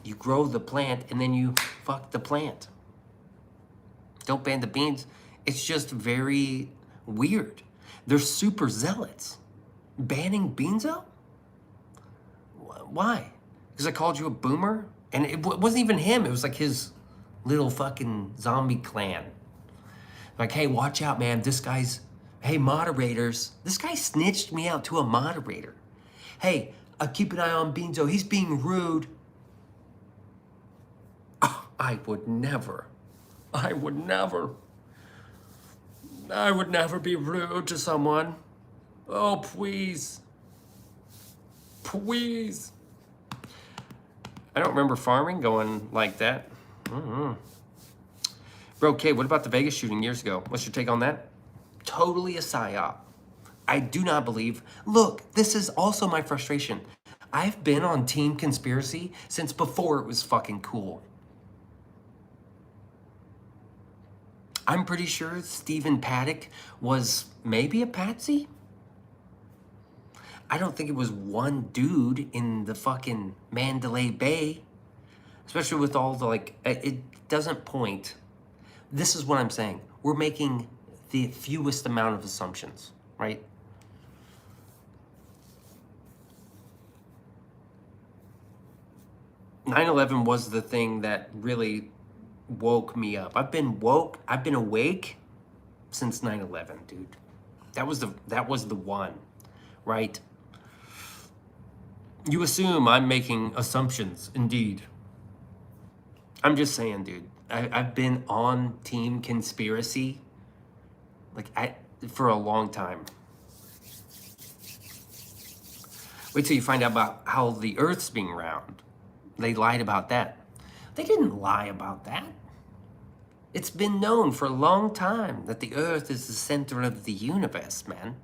Speaker 1: You grow the plant and then you fuck the plant. Don't ban the beans. It's just very weird. They're super zealots. Banning Beanso? Why? Because I called you a boomer? And it wasn't even him. It was like his little fucking zombie clan. Like, hey, watch out, man. This guy's, hey, moderators. This guy snitched me out to a moderator. Hey, keep an eye on Beanso. He's being rude. Oh, I would never be rude to someone. Oh, please. Please. I don't remember farming going like that. Bro, K, what about the Vegas shooting years ago? What's your take on that? Totally a psyop. I do not believe. Look, this is also my frustration. I've been on Team Conspiracy since before it was fucking cool. I'm pretty sure Stephen Paddock was maybe a patsy. I don't think it was one dude in the fucking Mandalay Bay, especially with all the, like, it doesn't point. This is what I'm saying. We're making the fewest amount of assumptions, right? "9/11 was the thing that really woke me up. I've been awake since 9/11, dude. That was the one, right? You assume I'm making assumptions, indeed. I'm just saying, dude. I've been on Team Conspiracy for a long time. Wait till you find out about how the Earth's being round. They lied about that. They didn't lie about that. It's been known for a long time that the Earth is the center of the universe, man.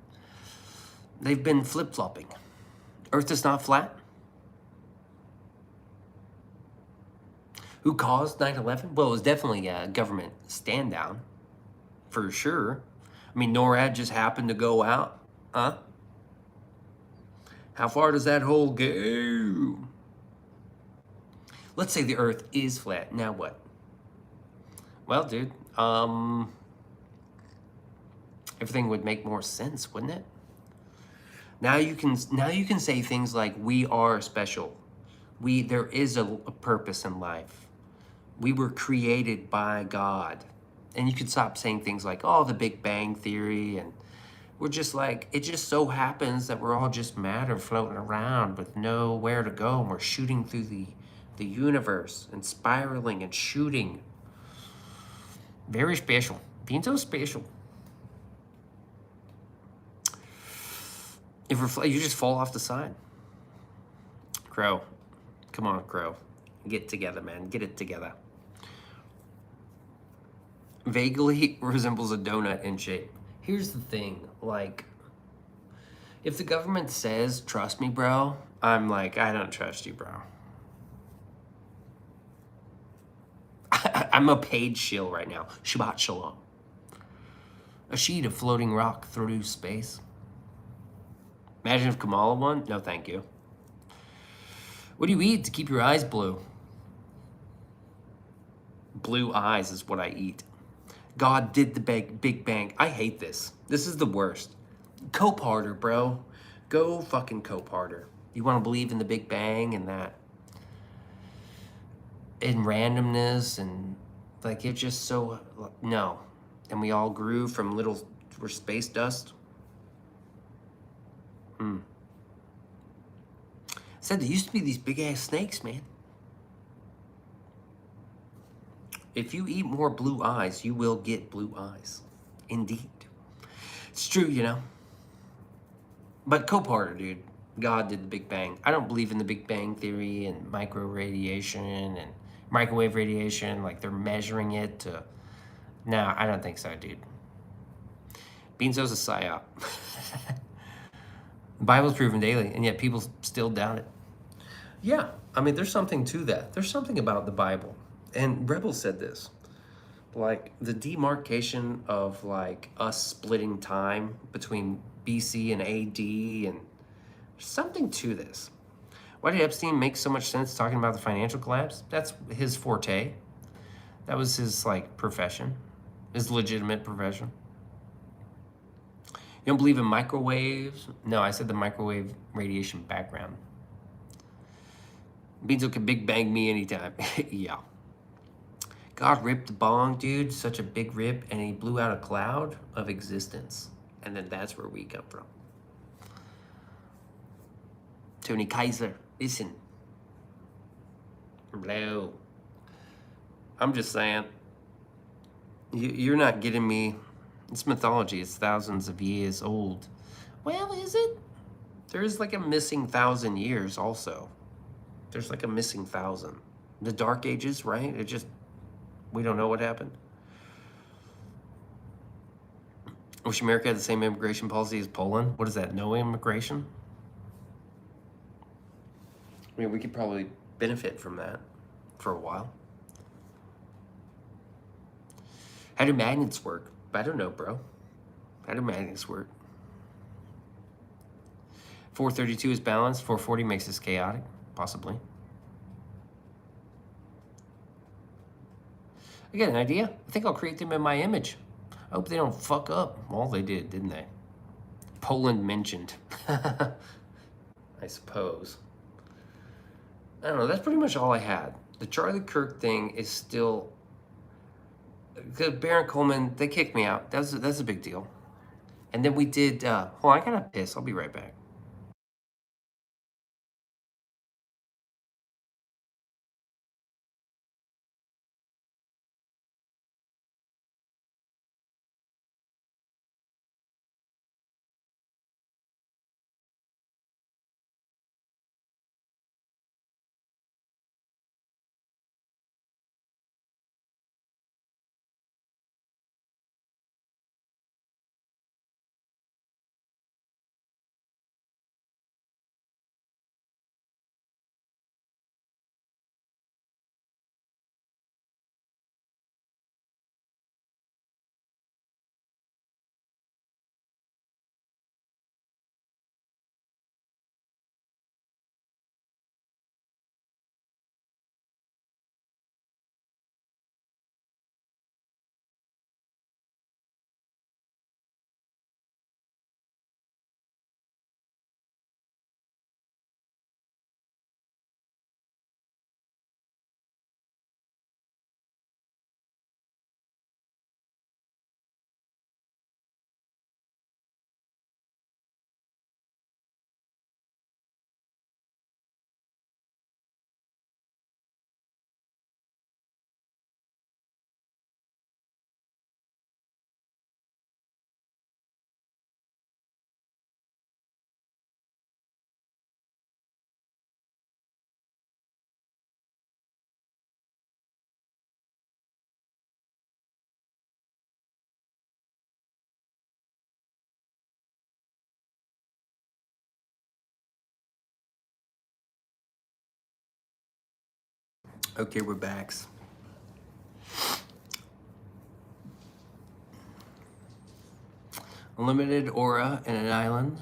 Speaker 1: They've been flip-flopping. Earth is not flat. Who caused 9/11? Well, it was definitely a government stand-down, for sure. I mean, NORAD just happened to go out, huh? How far does that hole go? Let's say the Earth is flat. Now what? Well, dude, everything would make more sense, wouldn't it? Now you can say things like we are special. There is a purpose in life. We were created by God. And you could stop saying things like, oh, the Big Bang Theory. And we're just like, it just so happens that we're all just matter floating around with nowhere to go. And we're shooting through the universe and spiraling and shooting. Very special. Being so special. You just fall off the side. Crow. Come on, Crow. Get together, man. Get it together. Vaguely resembles a donut in shape. Here's the thing, like, if the government says, trust me, bro, I'm like, I don't trust you, bro. I'm a paid shill right now. Shabbat shalom. A sheet of floating rock through space. Imagine if Kamala won. No, thank you. What do you eat to keep your eyes blue? Blue eyes is what I eat. God did the Big Bang. I hate this. This is the worst. Cope harder, bro. Go fucking cope harder. You want to believe in the Big Bang and that, in randomness, and like it's just so, no. And we all grew from we're space dust. Said there used to be these big ass snakes, man. If you eat more blue eyes, you will get blue eyes. Indeed. It's true, you know. But cope harder, dude. God did the Big Bang. I don't believe in the Big Bang Theory and micro radiation and microwave radiation, like they're measuring it to. No, I don't think so, dude. Beanso's a psyop. The Bible's proven daily, and yet people still doubt it. Yeah, I mean, there's something to that. There's something about the Bible. And Rebel said this, like the demarcation of like us splitting time between BC and AD, and there's something to this. Why did Epstein make so much sense talking about the financial collapse? That's his forte. That was his like profession, his legitimate profession. You don't believe in microwaves? No, I said the microwave radiation background. Beanzo can Big Bang me anytime. Yeah. God ripped the bong, dude, such a big rip, and he blew out a cloud of existence. And then that's where we come from. Tony Kaiser, listen. Hello. I'm just saying, you're not getting me. It's mythology. It's thousands of years old. Well, is it? There's like a missing 1,000 years also. There's like a missing 1,000. The Dark Ages, right? We don't know what happened. Wish America had the same immigration policy as Poland. What is that? No immigration? I mean, we could probably benefit from that for a while. How do magnets work? I don't know, bro. How do magnets work? 432 is balanced. 440 makes us chaotic, possibly. I got an idea. I think I'll create them in my image. I hope they don't fuck up. Well, they did, didn't they? Poland mentioned. I suppose. I don't know. That's pretty much all I had. The Charlie Kirk thing is still. The Baron Coleman, they kicked me out. That's a big deal. And then we did. Hold on, I gotta piss. I'll be right back. Okay, we're back. Unlimited aura in an island.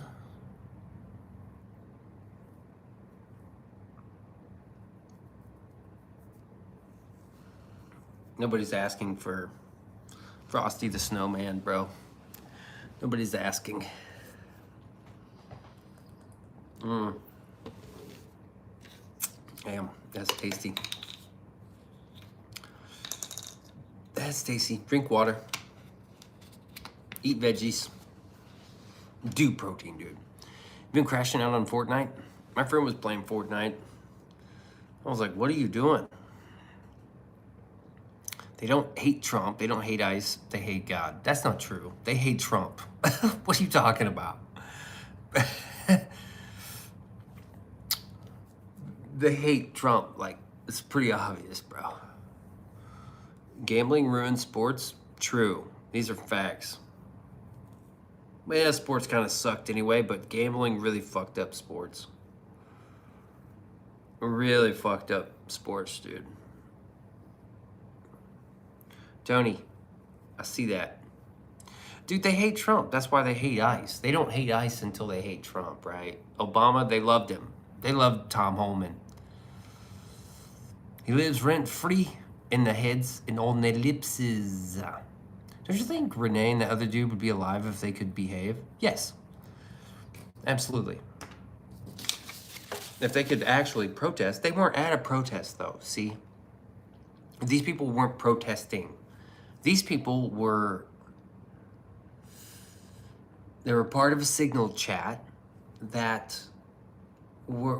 Speaker 1: Nobody's asking for Frosty the Snowman, bro. Nobody's asking. Damn, that's tasty. That's tasty. Drink water. Eat veggies. Do protein, dude. You been crashing out on Fortnite? My friend was playing Fortnite. I was like, what are you doing? They don't hate Trump. They don't hate ICE. They hate God. That's not true. They hate Trump. What are you talking about? They hate Trump. Like, it's pretty obvious, bro. Gambling ruins sports? True. These are facts. Yeah, sports kind of sucked anyway, but gambling really fucked up sports. Really fucked up sports, dude. Tony, I see that. Dude, they hate Trump. That's why they hate ICE. They don't hate ICE until they hate Trump, right? Obama, they loved him. They loved Tom Holman. He lives rent-free in the heads and on their lipses. Don't you think Renee and the other dude would be alive if they could behave? Yes. Absolutely. If they could actually protest. They weren't at a protest, though, see? These people weren't protesting. These people were... They were part of a signal chat that were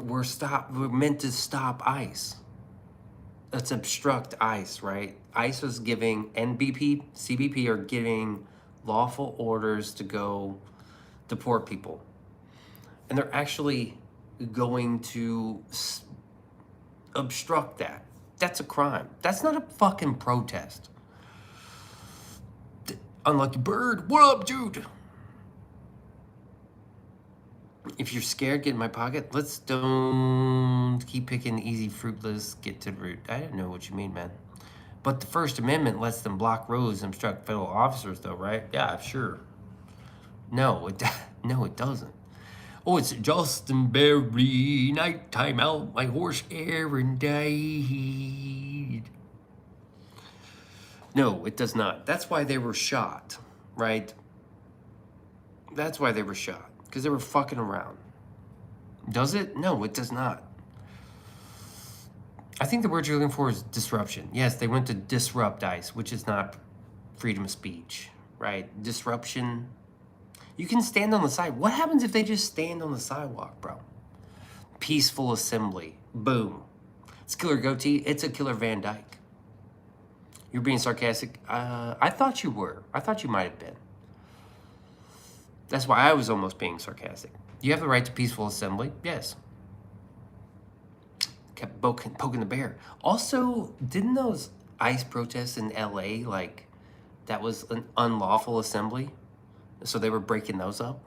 Speaker 1: meant to stop ICE. Let's obstruct ICE, right? ICE was giving, NBP, CBP are giving lawful orders to go deport people. And they're actually going to obstruct that. That's a crime. That's not a fucking protest. Unlucky bird, what up, dude? If you're scared, get in my pocket. Let's don't keep picking easy, fruitless, get to the root. I didn't know what you mean, man. But the First Amendment lets them block roads and obstruct federal officers, though, right? Yeah, sure. No, it doesn't. Oh, it's Justin Berry, nighttime out, my horse Aaron died. No, it does not. That's why they were shot, right? That's why they were shot. Because they were fucking around. Does it? No, it does not. I think the word you're looking for is disruption. Yes, they went to disrupt ICE, which is not freedom of speech, right? Disruption. You can stand on the side. What happens if they just stand on the sidewalk, bro? Peaceful assembly. Boom. It's Killer Goatee. It's a Killer Van Dyke. You're being sarcastic. I thought you were. I thought you might have been. That's why I was almost being sarcastic. You have the right to peaceful assembly. Yes. Kept poking the bear. Also, didn't those ICE protests in LA, like, that was an unlawful assembly? So they were breaking those up?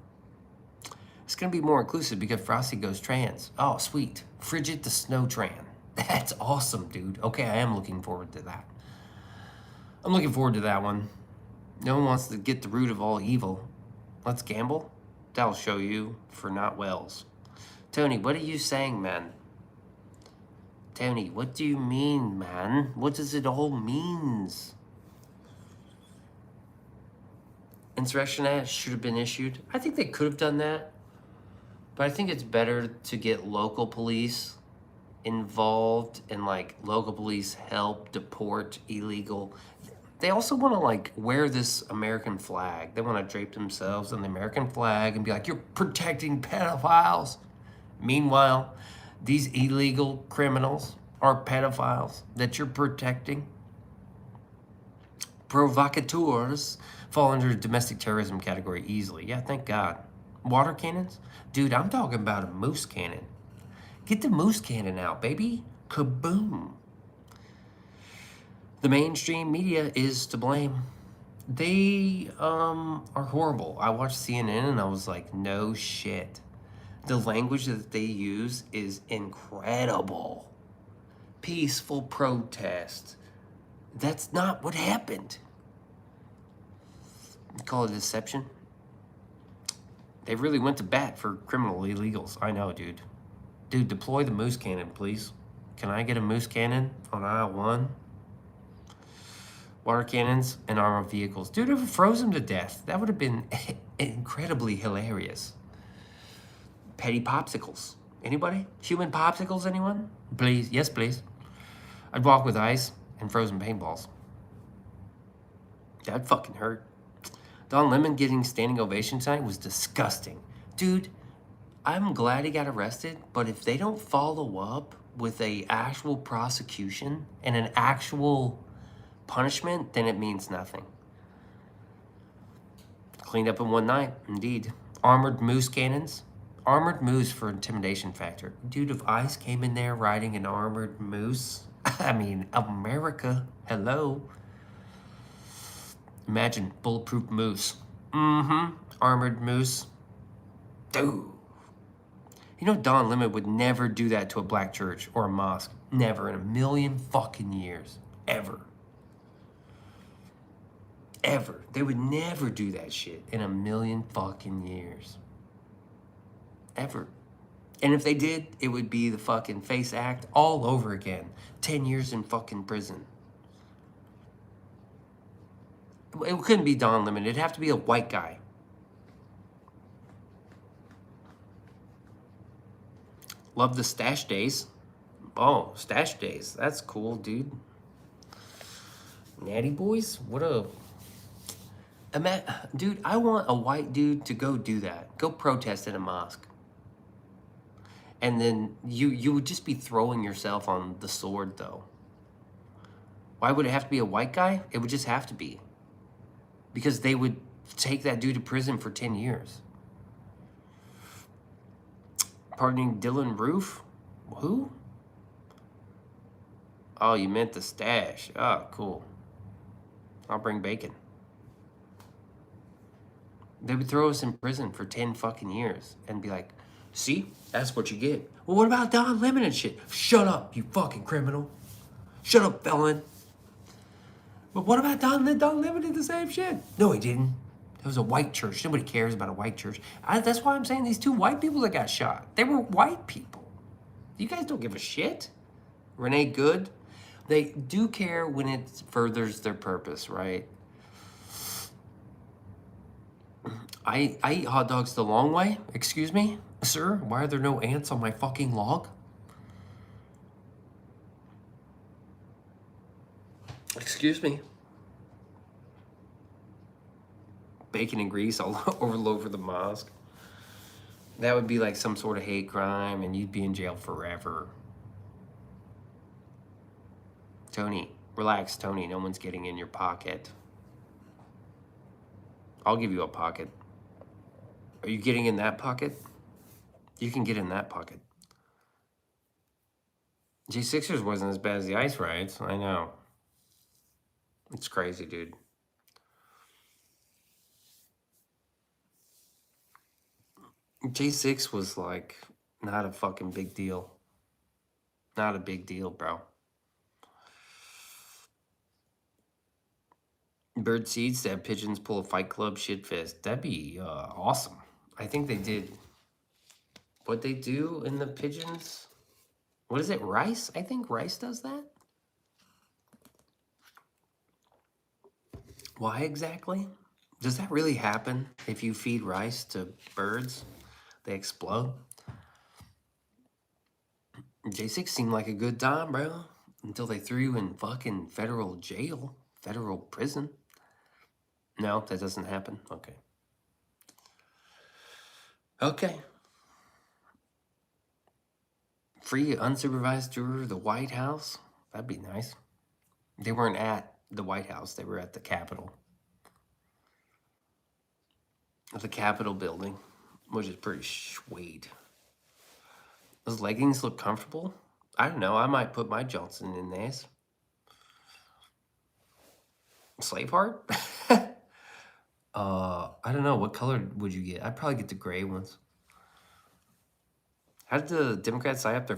Speaker 1: It's going to be more inclusive because Frosty goes trans. Oh, sweet. Frigid the Snow Tran. That's awesome, dude. Okay, I am looking forward to that. I'm looking forward to that one. No one wants to get the root of all evil. Let's gamble? That'll show you for not wells. Tony, what are you saying, man? Tony, what do you mean, man? What does it all means? Insurrection Act should have been issued. I think they could have done that. But I think it's better to get local police involved and, like, local police help deport illegal. They also want to, like, wear this American flag. They want to drape themselves on the American flag and be like, you're protecting pedophiles. Meanwhile, these illegal criminals are pedophiles that you're protecting. Provocateurs fall under domestic terrorism category easily. Yeah, thank God. Water cannons? Dude, I'm talking about a moose cannon. Get the moose cannon out, baby. Kaboom. The mainstream media is to blame. They are horrible. I watched CNN and I was like, no shit. The language that they use is incredible. peaceful protest. That's not what happened. You call it deception? They really went to bat for criminal illegals. I know, dude. Dude, deploy the moose cannon, please. Can I get a moose cannon on aisle 1? Water cannons and armored vehicles. Dude, if it froze them to death, that would have been incredibly hilarious. Petty popsicles. Anybody? Human popsicles, anyone? Please. Yes, please. I'd walk with ice and frozen paintballs. That fucking hurt. Don Lemon getting standing ovation tonight was disgusting. Dude, I'm glad he got arrested, but if they don't follow up with a actual prosecution and an actual punishment, then it means nothing. Cleaned up in one night, indeed. Armored moose cannons. Armored moose for intimidation factor. Dude, if ICE came in there riding an armored moose, I mean, America, hello. Imagine bulletproof moose. Armored moose. Dude. You know Don Lemon would never do that to a black church or a mosque. Never in a million fucking years. Ever. Ever. They would never do that shit in a million fucking years. Ever. And if they did, it would be the fucking Face Act all over again. 10 years in fucking prison. It couldn't be Don Lemon. It'd have to be a white guy. Love the stash days. Oh, stash days. That's cool, dude. Natty boys? What a... Dude, I want a white dude to go do that. Go protest in a mosque. And then you would just be throwing yourself on the sword, though. Why would it have to be a white guy? It would just have to be. Because they would take that dude to prison for 10 years. Pardoning Dylan Roof? Who? Oh, you meant the stash. Oh, cool. I'll bring bacon. They would throw us in prison for 10 fucking years and be like, see, that's what you get. Well, what about Don Lemon and shit? Shut up, you fucking criminal. Shut up, felon. But what about Don Lemon? Don Lemon did the same shit. No, he didn't. It was a white church. Nobody cares about a white church. That's why I'm saying these 2 white people that got shot. They were white people. You guys don't give a shit. Renee Good. They do care when it furthers their purpose, right? I eat hot dogs the long way. Excuse me, sir? Why are there no ants on my fucking log? Excuse me. Bacon and grease all over the mosque. That would be like some sort of hate crime and you'd be in jail forever. Tony, relax, Tony. No one's getting in your pocket. I'll give you a pocket. Are you getting in that pocket? You can get in that pocket. J6ers wasn't as bad as the ice riots. I know. It's crazy, dude. J6 was like not a fucking big deal. Not a big deal, bro. Bird seeds to have pigeons pull a Fight Club shit fest. That'd be awesome. I think they did. What they do in the pigeons? What is it? Rice? I think rice does that. Why exactly? Does that really happen? If you feed rice to birds, they explode? J6 seemed like a good time, bro. Until they threw you in fucking federal jail. Federal prison. No, that doesn't happen. Okay. Okay. Free unsupervised tour of the White House? That'd be nice. They weren't at the White House. They were at the Capitol. The Capitol building, which is pretty sweet. Those leggings look comfortable. I don't know. I might put my Johnson in these. Slaveheart? I don't know. What color would you get? I'd probably get the gray ones. How did the Democrats sign up their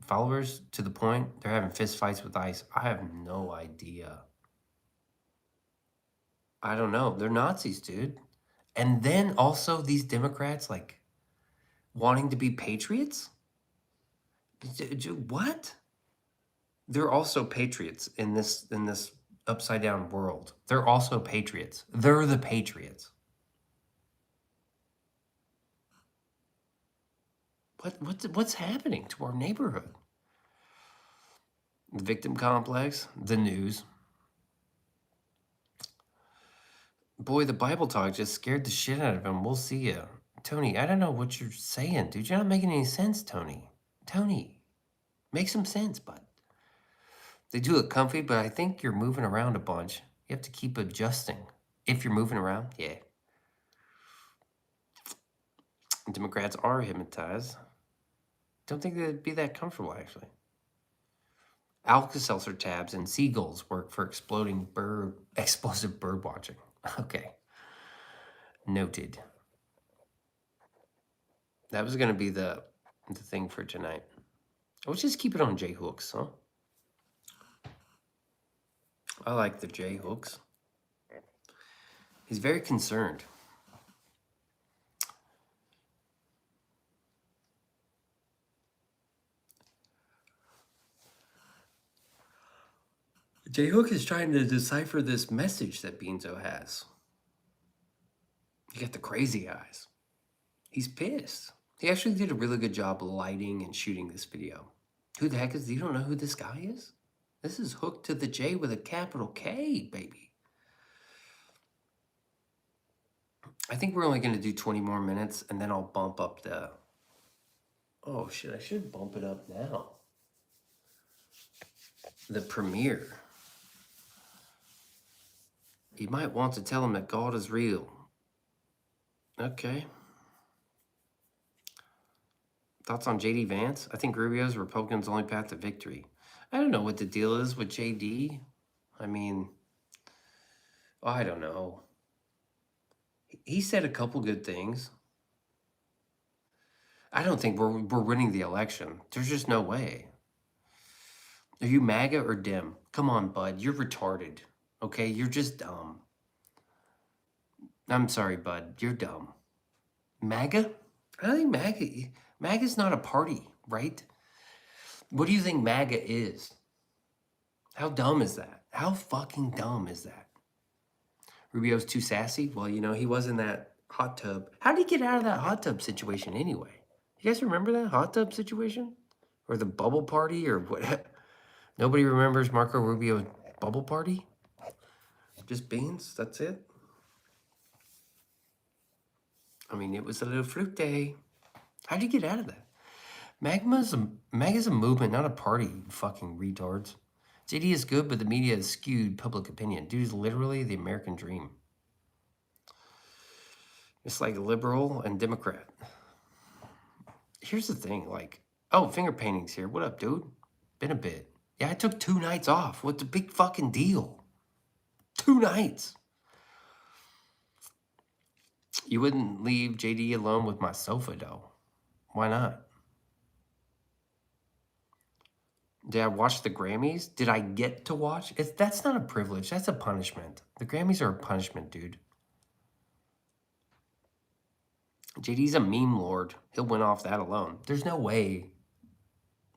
Speaker 1: followers to the point they're having fist fights with ICE. I have no idea. I don't know. They're Nazis, dude. And then also these Democrats like wanting to be patriots? What? They're also patriots in this upside down world. They're also patriots. They're the patriots. What's happening to our neighborhood? The victim complex, the news. Boy, the Bible talk just scared the shit out of him. We'll see you. Tony, I don't know what you're saying, dude. You're not making any sense, Tony. Tony, make some sense, bud. They do look comfy, but I think you're moving around a bunch. You have to keep adjusting. If you're moving around, yeah. Democrats are hypnotized. Don't think they'd be that comfortable, actually. Alka-Seltzer tabs and seagulls work for explosive bird watching. Okay. Noted. That was going to be the thing for tonight. Let's just keep it on J-hooks, huh? I like the J-hooks. He's very concerned. J-hook is trying to decipher this message that Beanso has. You got the crazy eyes. He's pissed. He actually did a really good job lighting and shooting this video. Who the heck is, you don't know who this guy is? This is Hooked to the J with a capital K, baby. I think we're only going to do 20 more minutes, and then I'll bump up the... Oh, shit, I should bump it up now. The premiere. You might want to tell him that God is real. Okay. Thoughts on JD Vance? I think Rubio's Republicans' only path to victory. I don't know what the deal is with JD. I mean, I don't know. He said a couple good things. I don't think we're winning the election. There's just no way. Are you MAGA or Dem? Come on, bud. You're retarded. Okay? You're just dumb. I'm sorry, bud. You're dumb. MAGA? I don't think MAGA's not a party, right? What do you think MAGA is? How dumb is that? How fucking dumb is that? Rubio's too sassy? Well, you know, he was in that hot tub. How did he get out of that hot tub situation anyway? You guys remember that hot tub situation? Or the bubble party or what? Nobody remembers Marco Rubio's bubble party? Just beans? That's it? I mean, it was a little fruity. How'd you get out of that? MAGA's a movement, not a party, you fucking retards. JD is good, but the media has skewed public opinion. Dude is literally the American dream. It's like liberal and Democrat. Here's the thing, like, oh, finger painting's here. What up, dude? Been a bit. Yeah, I took 2 nights off. What's the big fucking deal? 2 nights. You wouldn't leave JD alone with my sofa, though. Why not? Did I watch the Grammys? Did I get to watch? That's not a privilege. That's a punishment. The Grammys are a punishment, dude. JD's a meme lord. He'll win off that alone. There's no way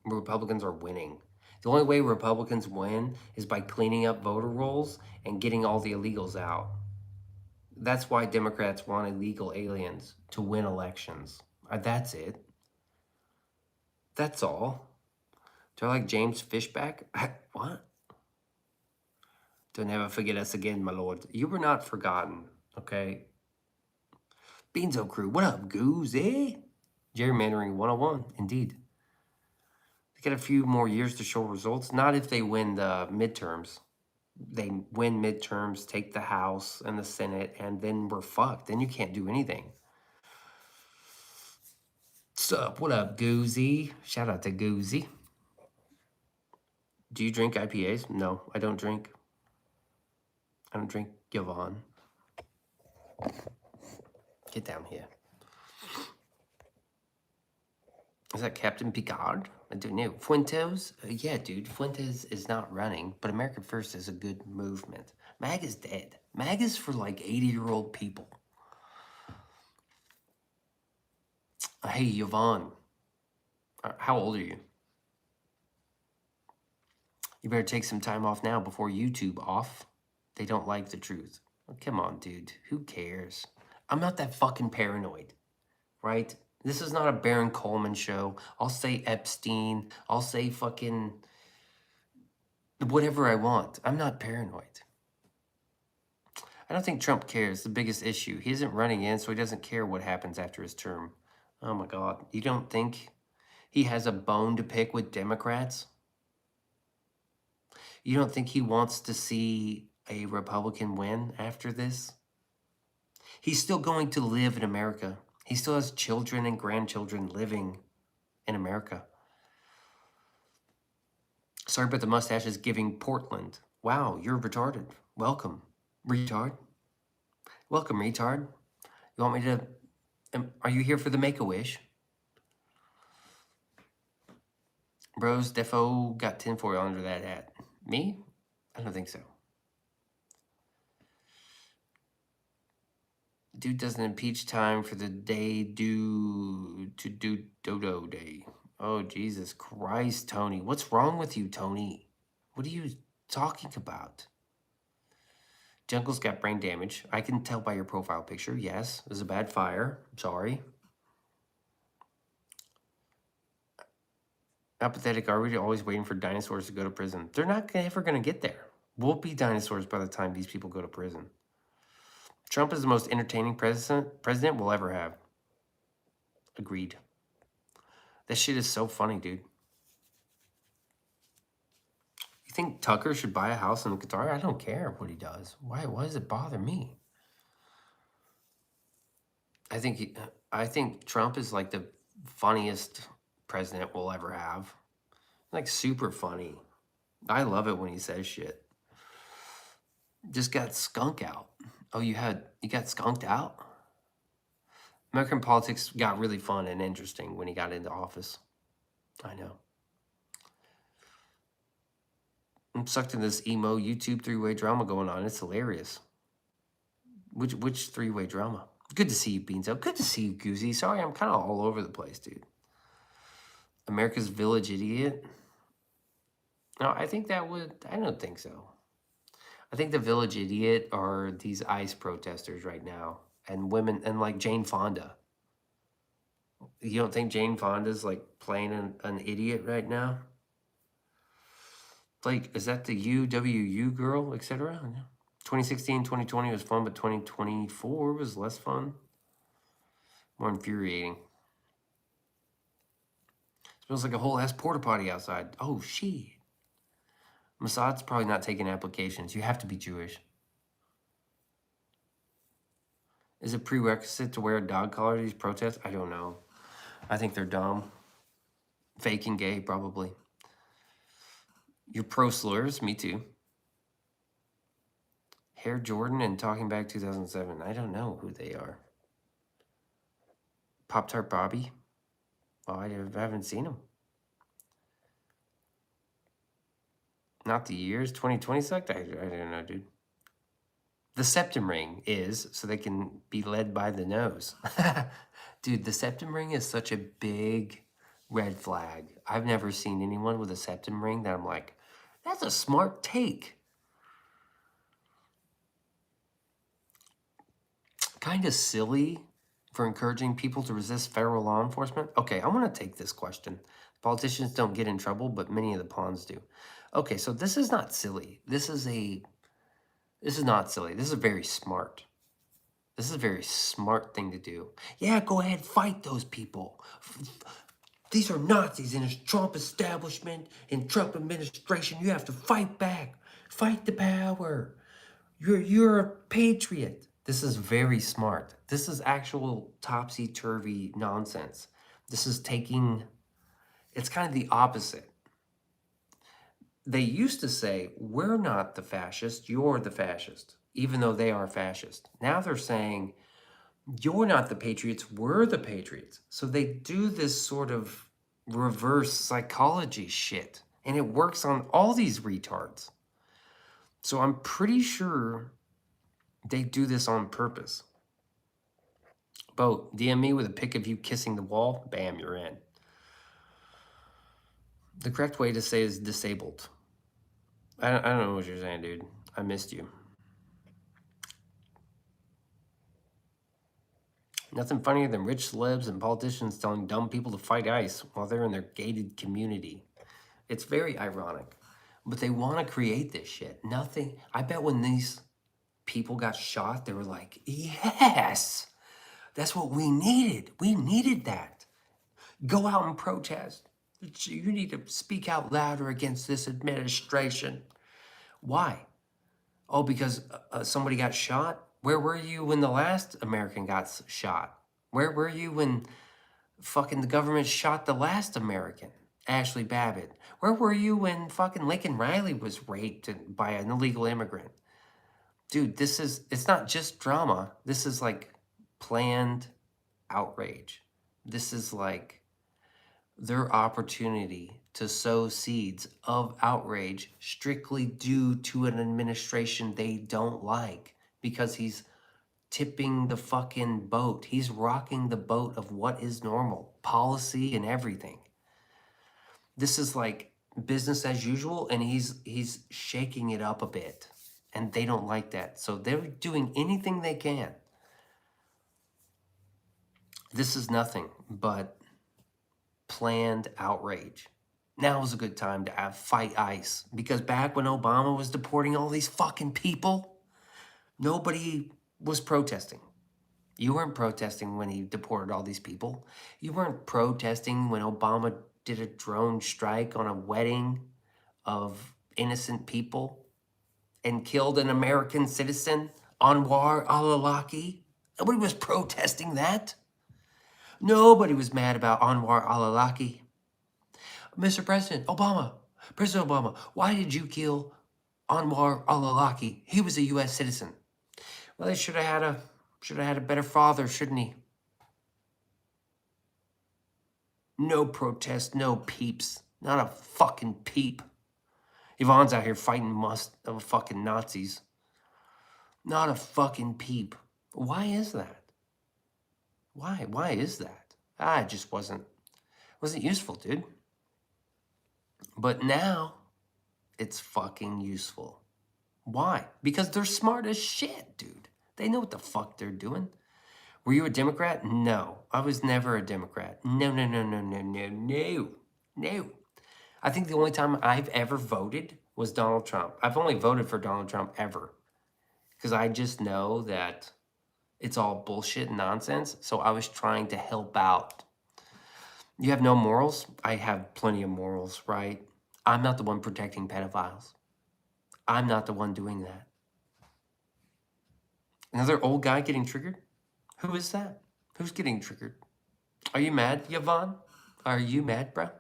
Speaker 1: Republicans are winning. The only way Republicans win is by cleaning up voter rolls and getting all the illegals out. That's why Democrats want illegal aliens to win elections. That's it. That's all. Do I like James Fishback? What? Don't ever forget us again, my lord. You were not forgotten, okay? Beanso crew, what up, goose, eh? Gerrymandering 101, indeed. They got a few more years to show results. Not if they win the midterms. They win midterms, take the House and the Senate, and then we're fucked. Then you can't do anything. Sup? What up, Goozy? Shout out to Goozy. Do you drink IPAs? No, I don't drink. I don't drink Yvonne. Get down here. Is that Captain Picard? I do know. Fuentes? Yeah, dude. Fuentes is not running, but America First is a good movement. MAG is dead. MAG is for like 80-year-old people. Hey, Yvonne. How old are you? You better take some time off now before YouTube off. They don't like the truth. Oh, come on, dude. Who cares? I'm not that fucking paranoid, right? This is not a Baron Coleman show. I'll say Epstein. I'll say fucking whatever I want. I'm not paranoid. I don't think Trump cares. The biggest issue. He isn't running in, so he doesn't care what happens after his term. Oh my God. You don't think he has a bone to pick with Democrats? You don't think he wants to see a Republican win after this? He's still going to live in America. He still has children and grandchildren living in America. Sorry about the mustaches giving Portland. Wow, you're retarded. Welcome, retard. Welcome, retard. You want me to... are you here for the Make-A-Wish? Bros, defo got tinfoil under that hat. Me? I don't think so. Dude doesn't impeach time for the day due to do Dodo Day. Oh, Jesus Christ, Tony. What's wrong with you, Tony? What are you talking about? Jungle's got brain damage. I can tell by your profile picture. Yes, it was a bad fire. I'm sorry. How pathetic are we always waiting for dinosaurs to go to prison? They're not ever going to get there. We'll be dinosaurs by the time these people go to prison. Trump is the most entertaining president we'll ever have. Agreed. That shit is so funny, dude. You think Tucker should buy a house in Qatar? I don't care what he does. Why does it bother me? I think Trump is like the funniest president we'll ever have. Like super funny. I love it when he says shit. Just got skunk out. Oh, you got skunked out? American politics got really fun and interesting when he got into office. I know. I'm sucked in this emo YouTube three-way drama going on. It's hilarious. Which three-way drama? Good to see you, Beanso. Good to see you, Goosey. Sorry, I'm kind of all over the place, dude. America's Village Idiot? No, I don't think so. I think the Village Idiot are these ICE protesters right now. And women, and like Jane Fonda. You don't think Jane Fonda's like playing an idiot right now? Like, is that the UWU girl, etc.? 2016, 2020 was fun, but 2024 was less fun. More infuriating. Smells like a whole ass porta potty outside. Oh, shit. Mossad's probably not taking applications. You have to be Jewish. Is it prerequisite to wear a dog collar to these protests? I don't know. I think they're dumb. Fake and gay, probably. You're pro slurs? Me too. Hair Jordan and Talking Back 2007. I don't know who they are. Pop-Tart Bobby? Oh, I haven't seen him. Not the years. 2020 sucked? I don't know, dude. The septum ring is so they can be led by the nose. Dude, the septum ring is such a big red flag. I've never seen anyone with a septum ring that I'm like, that's a smart take. Kind of silly for encouraging people to resist federal law enforcement. Okay, I want to take this question. Politicians don't get in trouble, but many of the pawns do. Okay, so this is not silly. This is not silly. This is very smart. This is a very smart thing to do. Yeah, go ahead, fight those people. These are Nazis in the Trump establishment, in Trump administration. You have to fight back. Fight the power. You're a patriot. This is very smart. This is actual topsy-turvy nonsense. This is it's kind of the opposite. They used to say, we're not the fascist, you're the fascist, even though they are fascist. Now they're saying, you're not the patriots, we're the patriots. So they do this sort of reverse psychology shit. And it works on all these retards. So I'm pretty sure they do this on purpose. Bo, DM me with a pic of you kissing the wall. Bam, you're in. The correct way to say is disabled. I don't know what you're saying, dude. I missed you. Nothing funnier than rich celebs and politicians telling dumb people to fight ICE while they're in their gated community. It's very ironic. But they want to create this shit. Nothing. I bet when these people got shot, they were like, yes, that's what we needed. We needed that. Go out and protest. You need to speak out louder against this administration. Why? Oh, because somebody got shot? Where were you when the last American got shot? Where were you when fucking the government shot the last American, Ashley Babbitt? Where were you when fucking Lincoln Riley was raped by an illegal immigrant? Dude, it's not just drama. This is like planned outrage. This is like their opportunity to sow seeds of outrage strictly due to an administration they don't like because he's tipping the fucking boat. He's rocking the boat of what is normal, policy and everything. This is like business as usual, and he's shaking it up a bit, and they don't like that. So they're doing anything they can. This is nothing but planned outrage. Now is a good time to fight ICE, because back when Obama was deporting all these fucking people, nobody was protesting. You weren't protesting when he deported all these people. You weren't protesting when Obama did a drone strike on a wedding of innocent people and killed an American citizen, Anwar al-Awlaki. Nobody was protesting that. Nobody was mad about Anwar al-Awlaki. Mr. President Obama, why did you kill Anwar al-Awlaki? He was a U.S. citizen. Well, they should have had a better father, shouldn't he? No protest, no peeps. Not a fucking peep. Yvonne's out here fighting fucking Nazis. Not a fucking peep. Why is that? Why is that? It just wasn't useful, dude. But now, it's fucking useful. Why? Because they're smart as shit, dude. They know what the fuck they're doing. Were you a Democrat? No. I was never a Democrat. No. I think the only time I've ever voted was Donald Trump. I've only voted for Donald Trump ever. Because I just know that it's all bullshit and nonsense. So I was trying to help out. You have no morals? I have plenty of morals, right? I'm not the one protecting pedophiles. I'm not the one doing that. Another old guy getting triggered? Who is that? Who's getting triggered? Are you mad, Yvonne? Are you mad, bro?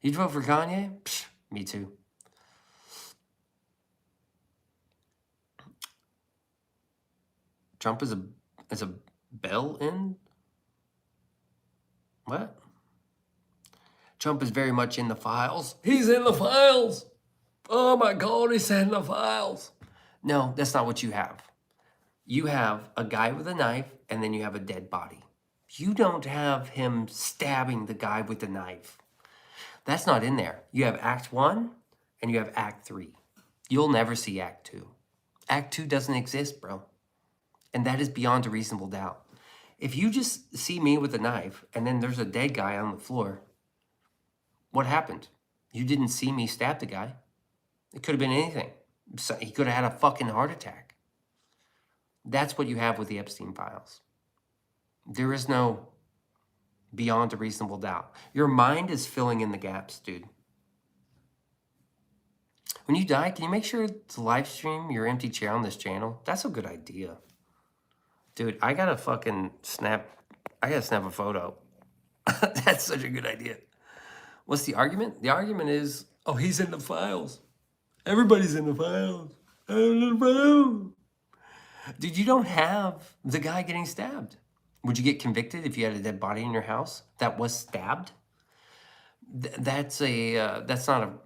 Speaker 1: You'd vote for Kanye? Psh, me too. Trump is a bell in? What? Trump is very much in the files. He's in the files. Oh my God, he's in the files. No, that's not what you have. You have a guy with a knife, and then you have a dead body. You don't have him stabbing the guy with the knife. That's not in there. You have Act 1 and you have Act 3. You'll never see Act 2. Act 2 doesn't exist, bro. And that is beyond a reasonable doubt. If you just see me with a knife and then there's a dead guy on the floor, what happened? You didn't see me stab the guy. It could have been anything. So he could have had a fucking heart attack. That's what you have with the Epstein files. There is no beyond a reasonable doubt. Your mind is filling in the gaps, dude. When you die, can you make sure to live stream your empty chair on this channel? That's a good idea. Dude, I gotta snap a photo. That's such a good idea. What's the argument? The argument is, oh, he's in the files. Everybody's in the files. I'm in the files. Dude, you don't have the guy getting stabbed. Would you get convicted if you had a dead body in your house that was stabbed? That's not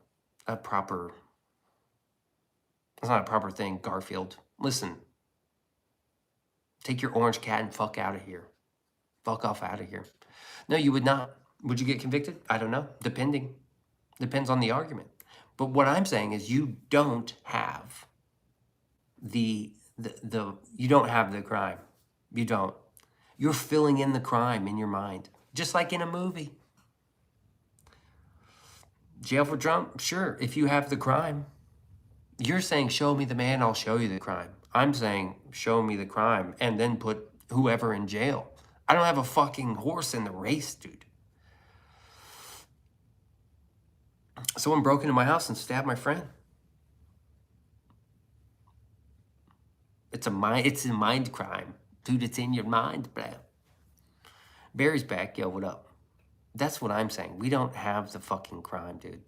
Speaker 1: a proper that's not a proper thing, Garfield. Listen, take your orange cat and fuck out of here. Fuck off out of here. No, you would not. Would you get convicted? I don't know. Depends on the argument. But what I'm saying is you don't have the you don't have the crime. You don't. You're filling in the crime in your mind, just like in a movie. Jail for Trump? Sure, if you have the crime. You're saying, show me the man, I'll show you the crime. I'm saying, show me the crime and then put whoever in jail. I don't have a fucking horse in the race, dude. Someone broke into my house and stabbed my friend. It's a mind crime. Dude, it's in your mind, bro. Barry's back. Yo, what up? That's what I'm saying. We don't have the fucking crime, dude.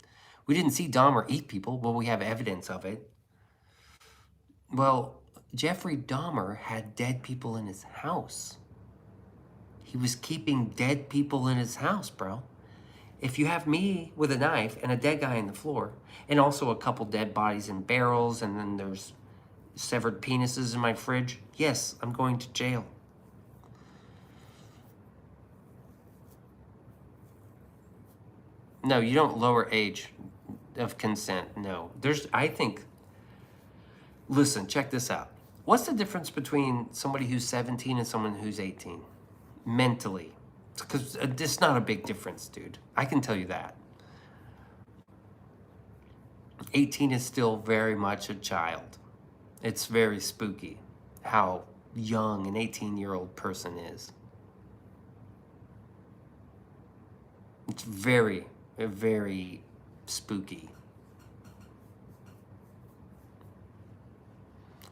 Speaker 1: We didn't see Dahmer eat people, but we have evidence of it. Well, Jeffrey Dahmer had dead people in his house. He was keeping dead people in his house, bro. If you have me with a knife and a dead guy on the floor, and also a couple dead bodies in barrels, and then there's severed penises in my fridge, yes, I'm going to jail. No, you don't lower age of consent. No. Listen, check this out. What's the difference between somebody who's 17 and someone who's 18? Mentally. Because it's not a big difference, dude. I can tell you that. 18 is still very much a child. It's very spooky how young an 18-year-old person is. It's very, very spooky.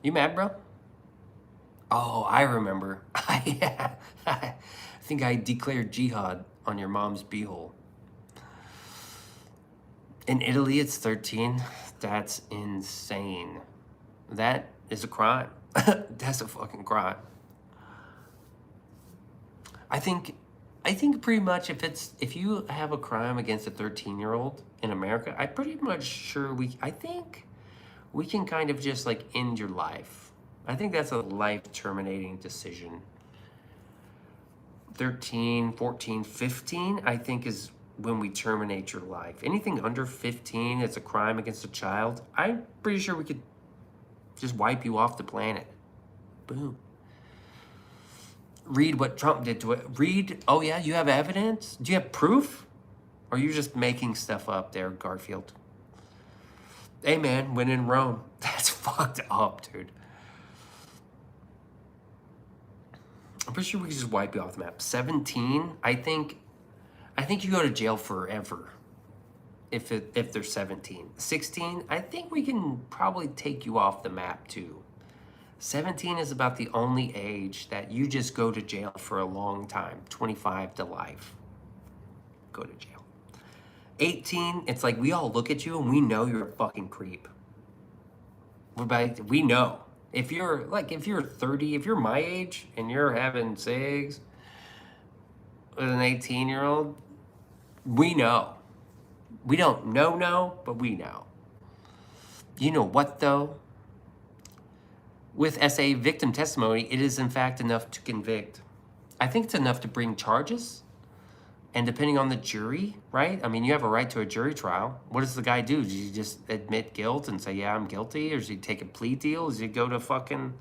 Speaker 1: You mad, bro? Oh, I remember. I think I declared jihad on your mom's beehole. In Italy, it's 13. That's insane. That is a crime. That's a fucking crime. I think pretty much if you have a crime against a 13-year-old in America, I'm pretty much sure I think we can kind of just like end your life. I think that's a life terminating decision. 13, 14, 15, I think is when we terminate your life. Anything under 15, it's a crime against a child. I'm pretty sure we could just wipe you off the planet. Boom. Read what Trump did to it. Oh yeah, you have evidence? Do you have proof? Or are you just making stuff up there, Garfield? Hey man, when in Rome. That's fucked up, dude. I'm pretty sure we could just wipe you off the map. 17, I think you go to jail forever if they're 17. 16, I think we can probably take you off the map too. 17 is about the only age that you just go to jail for a long time. 25 to life. Go to jail. 18, it's like we all look at you and we know you're a fucking creep. We know. If you're 30, if you're my age and you're having cigs with an 18-year-old, we know. We don't know, but we know. You know what though? With SA victim testimony, it is in fact enough to convict. I think it's enough to bring charges. And depending on the jury, right? I mean, you have a right to a jury trial. What does the guy do? Does he just admit guilt and say, yeah, I'm guilty? Or does he take a plea deal? Does he go to fucking...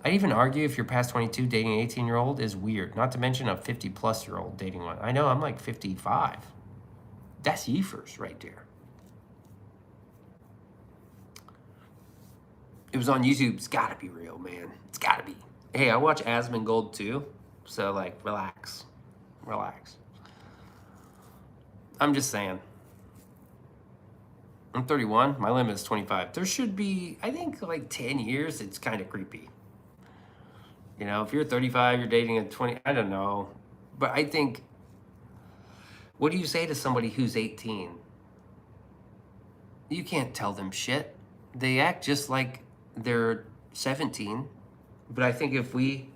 Speaker 1: I'd even argue if you're past 22, dating an 18-year-old is weird. Not to mention a 50-plus-year-old dating one. I know, I'm like 55. That's yeefers right there. It was on YouTube. It's gotta be real, man. It's gotta be. Hey, I watch Asmongold too. So, like, relax. Relax. I'm just saying. I'm 31. My limit is 25. There should be, I think, like 10 years. It's kind of creepy. You know, if you're 35, you're dating a 20. I don't know. But I think, what do you say to somebody who's 18? You can't tell them shit. They act just like they're 17. But I think if we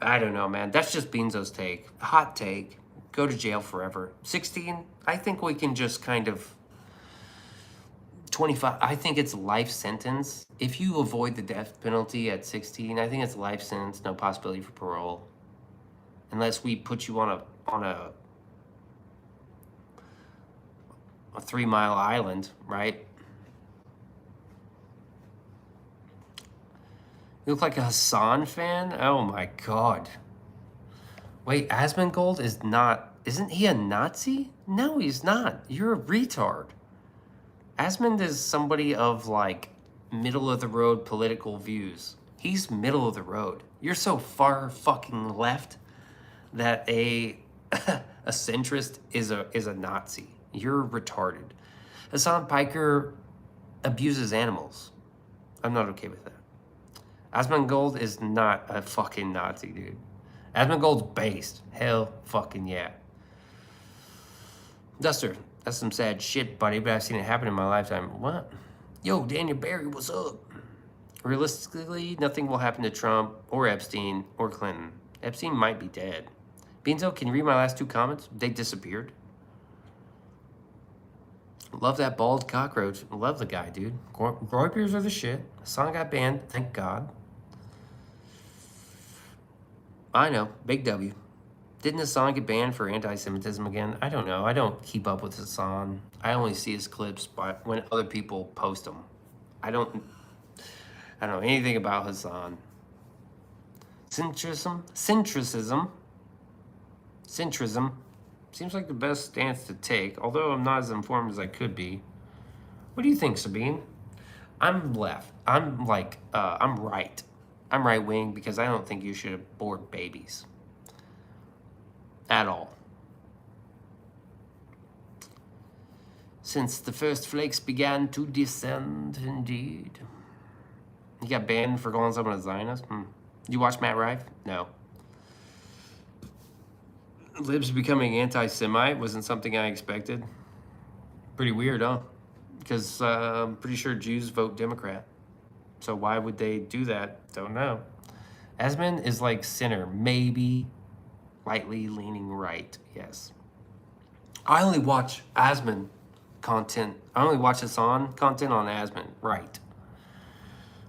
Speaker 1: I don't know, man. That's just Beanso's take. Hot take. Go to jail forever. 16, I think we can just kind of 25. I think it's life sentence. If you avoid the death penalty at 16, I think it's life sentence, no possibility for parole. Unless we put you on a 3 Mile island, right? You look like a Hassan fan? Oh my god. Wait, Asmongold is not... Isn't he a Nazi? No, he's not. You're a retard. Asmund is somebody of, like, middle-of-the-road political views. He's middle of the road. You're so far fucking left that a centrist is a Nazi. You're retarded. Hassan Piker abuses animals. I'm not okay with that. Asmongold is not a fucking Nazi, dude. Asmongold's based. Hell fucking yeah. Duster, that's some sad shit, buddy, but I've seen it happen in my lifetime. What? Yo, Daniel Barry, what's up? Realistically, nothing will happen to Trump or Epstein or Clinton. Epstein might be dead. Beanso, can you read my last 2 comments? They disappeared. Love that bald cockroach. Love the guy, dude. Groypers are the shit. Song got banned, thank God. I know, big W. Didn't Hassan get banned for anti-Semitism again? I don't know. I don't keep up with Hassan. I only see his clips when other people post them. I don't know anything about Hassan. Centrism seems like the best stance to take, although I'm not as informed as I could be. What do you think, Sabine? I'm left. I'm like, I'm right. I'm right-wing because I don't think you should abort babies. At all. Since the first flakes began to descend, indeed. He got banned for calling someone a Zionist? You watch Matt Rife? No. Libs becoming anti-Semite wasn't something I expected. Pretty weird, huh? Because I'm pretty sure Jews vote Democrat. So why would they do that? Don't know. Asmund is like Sinner, maybe lightly leaning right, yes. I only watch Asmund content. I only watch Hassan content on Asmund, right.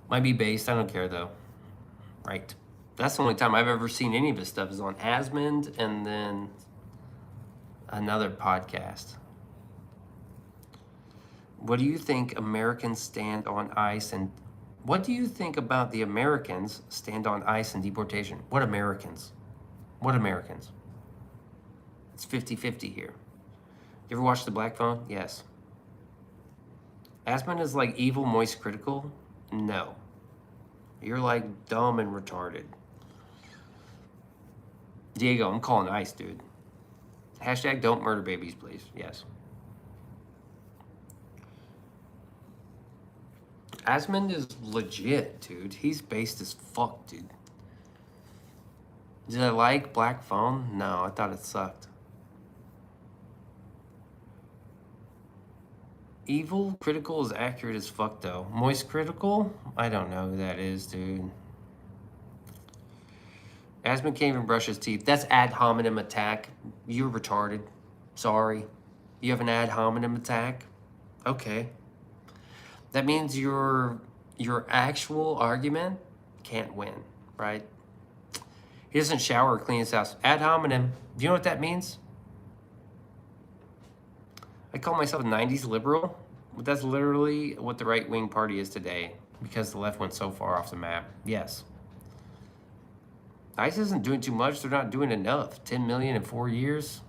Speaker 1: Might be based, I don't care though. Right. That's the only time I've ever seen any of his stuff is on Asmund and then another podcast. What do you think Americans stand on ICE and what do you think about the Americans stand on ICE and deportation? What Americans? What Americans? It's 50-50 here. You ever watch The Black Phone? Yes. Asmund is like evil, moist, critical? No. You're like dumb and retarded. Diego, I'm calling ICE, dude. Hashtag don't murder babies, please. Yes. Asmund is legit, dude. He's based as fuck, dude. Did I like Black Phone? No, I thought it sucked. Evil critical is accurate as fuck, though. Moist critical? I don't know who that is, dude. Asmund can't even brush his teeth. That's ad hominem attack. You're retarded. Sorry. You have an ad hominem attack? Okay. That means your actual argument can't win, right? He doesn't shower or clean his house. Ad hominem. Do you know what that means? I call myself a 90s liberal, but that's literally what the right-wing party is today because the left went so far off the map. Yes. ICE isn't doing too much. They're not doing enough. 10 million in 4 years?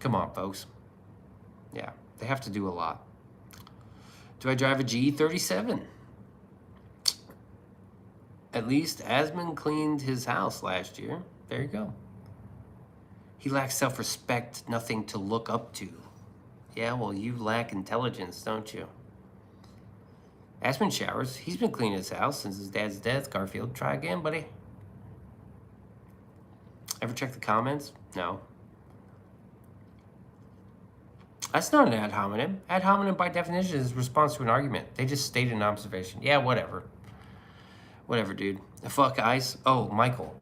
Speaker 1: Come on, folks. Yeah, they have to do a lot. Do I drive a G37? At least Asmund cleaned his house last year. There you go. He lacks self-respect, nothing to look up to. Yeah, well, you lack intelligence, don't you? Asmund showers. He's been cleaning his house since his dad's death. Garfield, try again, buddy. Ever check the comments? No. That's not an ad hominem. Ad hominem, by definition, is a response to an argument. They just stated an observation. Yeah, whatever. Whatever, dude. Fuck ICE. Oh, Michael.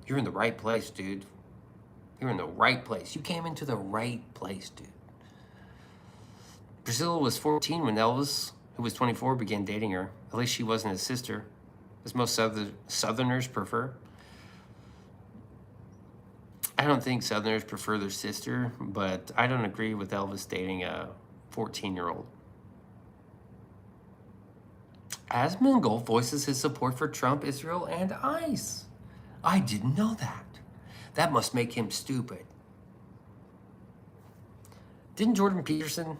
Speaker 1: You're in the right place, dude. You're in the right place. You came into the right place, dude. Priscilla was 14 when Elvis, who was 24, began dating her. At least she wasn't his sister, as most Southerners prefer. I don't think Southerners prefer their sister, but I don't agree with Elvis dating a 14-year-old. Asmongold voices his support for Trump, Israel, and ICE. I didn't know that. That must make him stupid. Didn't Jordan Peterson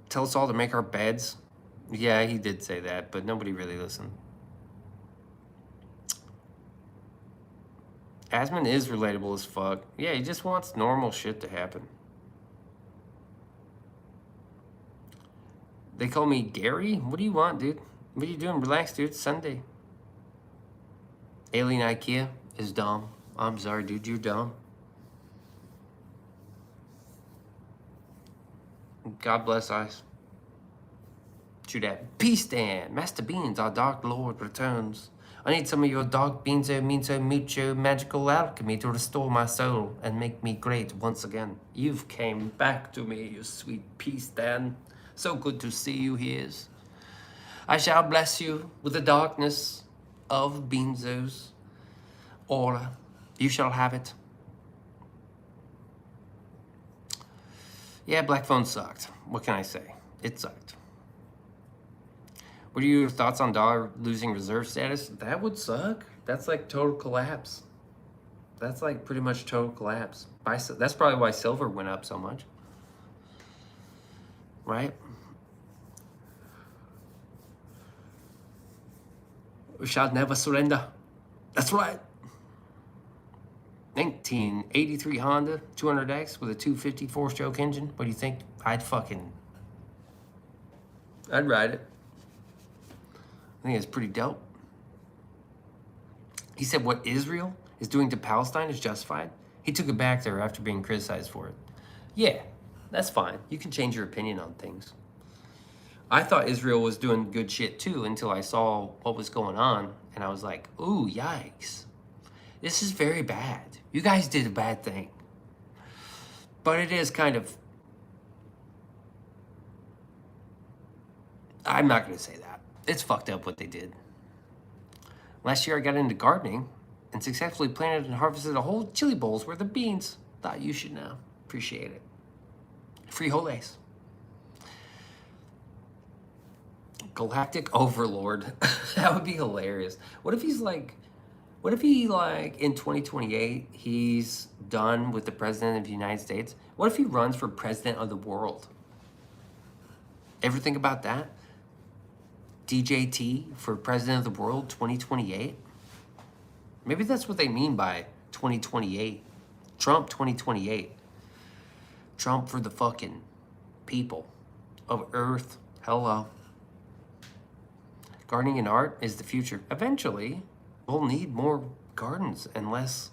Speaker 1: tell us all to make our beds? Yeah, he did say that, but nobody really listened. Asmon is relatable as fuck. Yeah, he just wants normal shit to happen. They call me Gary? What do you want, dude? What are you doing? Relax, dude. It's Sunday. Alien IKEA is dumb. I'm sorry, dude. You're dumb. God bless Ice. True that. Peace, Dan. Master Beans, our Dark Lord returns. I need some of your dark Beanso, Minso, Mucho magical alchemy to restore my soul and make me great once again. You've came back to me, you sweet peace, Dan. So good to see you here. I shall bless you with the darkness of Beanzo's aura. You shall have it. Yeah, Black Phone sucked. What can I say? It sucked. What are your thoughts on dollar losing reserve status? That would suck. That's like total collapse. That's like pretty much total collapse. That's probably why silver went up so much. Right? We shall never surrender. That's right. 1983 Honda 200X with a 250 four-stroke engine. What do you think? I'd ride it. I think it's pretty dope. He said what Israel is doing to Palestine is justified. He took it back there after being criticized for it. Yeah, that's fine. You can change your opinion on things. I thought Israel was doing good shit too until I saw what was going on, and I was like, ooh, yikes. This is very bad. You guys did a bad thing. But it is kind of... I'm not going to say that. It's fucked up what they did. Last year I got into gardening and successfully planted and harvested a whole chili bowls worth of beans. Thought you should know. Appreciate it. Frijoles. Galactic Overlord. That would be hilarious. What if he in 2028 he's done with the president of the United States? What if he runs for president of the world? Ever think about that? DJT for president of the world 2028? Maybe that's what they mean by 2028. Trump 2028. Trump for the fucking people of Earth. Hello. Gardening and art is the future. Eventually, we'll need more gardens and less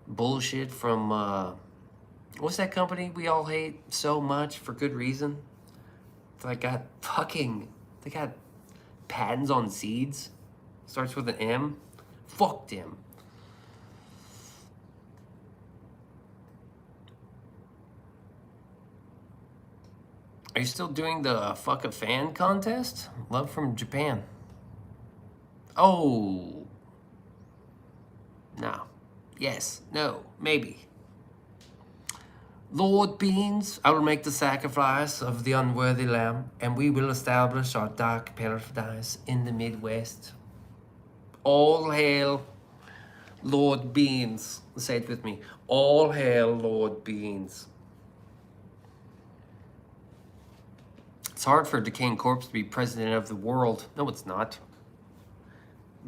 Speaker 1: bullshit from, what's that company we all hate so much for good reason? They got patents on seeds. Starts with an M. Fuck them. Are you still doing the fuck a fan contest? Love from Japan. Oh. No. Yes. No. Maybe. Lord Beans, I will make the sacrifice of the unworthy lamb, and we will establish our dark paradise in the Midwest. All hail Lord Beans. Say it with me. All hail Lord Beans. It's hard for a decaying corpse to be president of the world. No, it's not.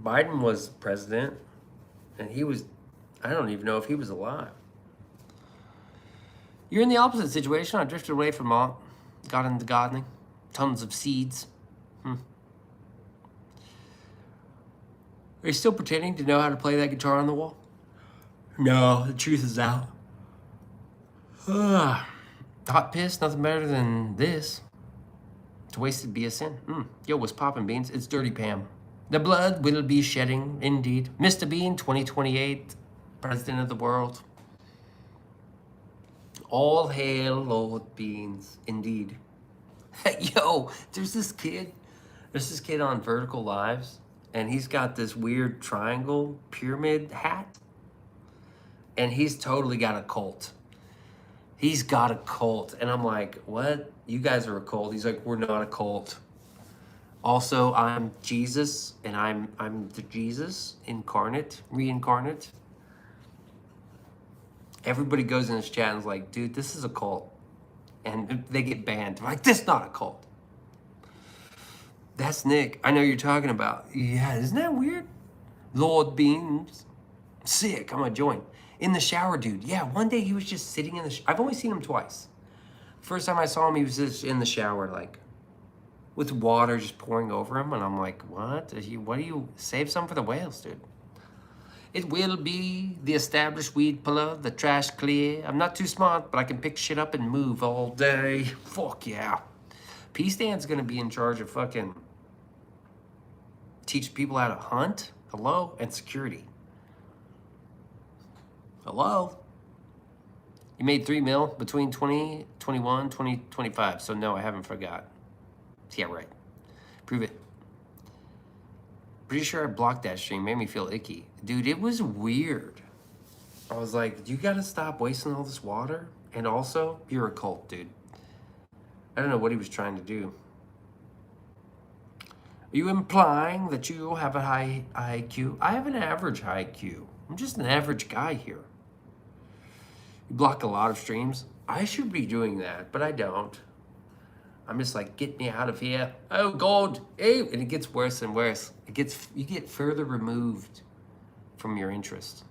Speaker 1: Biden was president, and I don't even know if he was alive. You're in the opposite situation. I drifted away from all, got into gardening, tons of seeds. Are you still pretending to know how to play that guitar on the wall? No, the truth is out. Hot piss, nothing better than this. It's wasted BSN. Yo, what's poppin', Beans? It's Dirty Pam. The blood will be shedding, indeed. Mr. Bean, 2028, president of the world. All hail Lord Beans, indeed. Yo, there's this kid. There's this kid on Vertical Lives, and he's got this weird triangle pyramid hat, and he's totally got a cult. He's got a cult, and I'm like, what? You guys are a cult. He's like, we're not a cult. Also, I'm Jesus, and I'm the Jesus incarnate, reincarnate. Everybody goes in this chat and is like, dude, this is a cult. And they get banned. They're like, this is not a cult. That's Nick. I know you're talking about. Yeah, isn't that weird? Lord Beans. Sick. I'm gonna join. In the shower, dude. Yeah, one day he was just sitting in the I've only seen him twice. First time I saw him, he was just in the shower, like, with water just pouring over him. And I'm like, what? What do you save some for the whales, dude? It will be the established weed puller, the trash clear. I'm not too smart, but I can pick shit up and move all day. Fuck yeah. P-Stan's gonna be in charge of fucking teach people how to hunt, hello, and security. Hello? You made 3 mil between 2021, 2025, so no, I haven't forgot. Yeah, right. Prove it. Pretty sure I blocked that stream, made me feel icky. Dude, it was weird. I was like, you gotta stop wasting all this water. And also, you're a cult, dude. I don't know what he was trying to do. Are you implying that you have a high IQ? I have an average IQ. I'm just an average guy here. You block a lot of streams. I should be doing that, but I don't. I'm just like, get me out of here. Oh God, ew. And it gets worse and worse. You get further removed from your interest.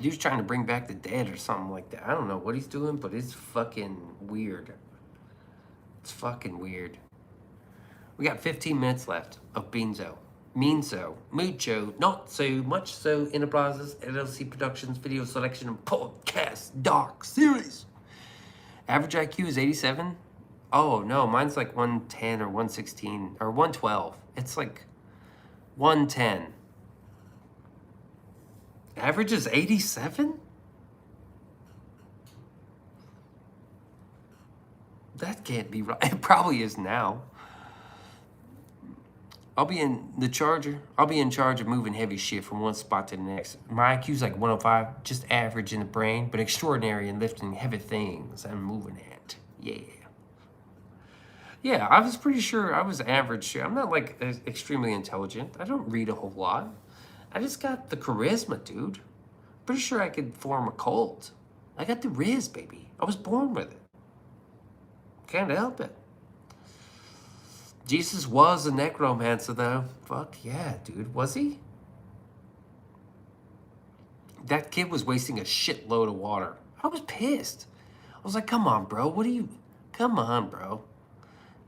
Speaker 1: Dude's trying to bring back the dead or something like that. I don't know what he's doing, but it's fucking weird. It's fucking weird. We got 15 minutes left of Beanso. Meanso, Mucho, Not So, Much So, Enterprises, LLC Productions, Video Selection, and Podcast, Dark Series. Average IQ is 87? Oh, no, mine's like 110 or 116 or 112. It's like 110. Average is 87? That can't be right. It probably is now. I'll be in the Charger. I'll be in charge of moving heavy shit from one spot to the next. My IQ's like 105, just average in the brain, but extraordinary in lifting heavy things and moving it. Yeah. Yeah, I was pretty sure I was average. I'm not like extremely intelligent. I don't read a whole lot. I just got the charisma, dude. Pretty sure I could form a cult. I got the riz, baby. I was born with it. Can't help it. Jesus was a necromancer, though. Fuck yeah, dude. Was he? That kid was wasting a shitload of water. I was pissed. I was like, come on, bro. Come on, bro.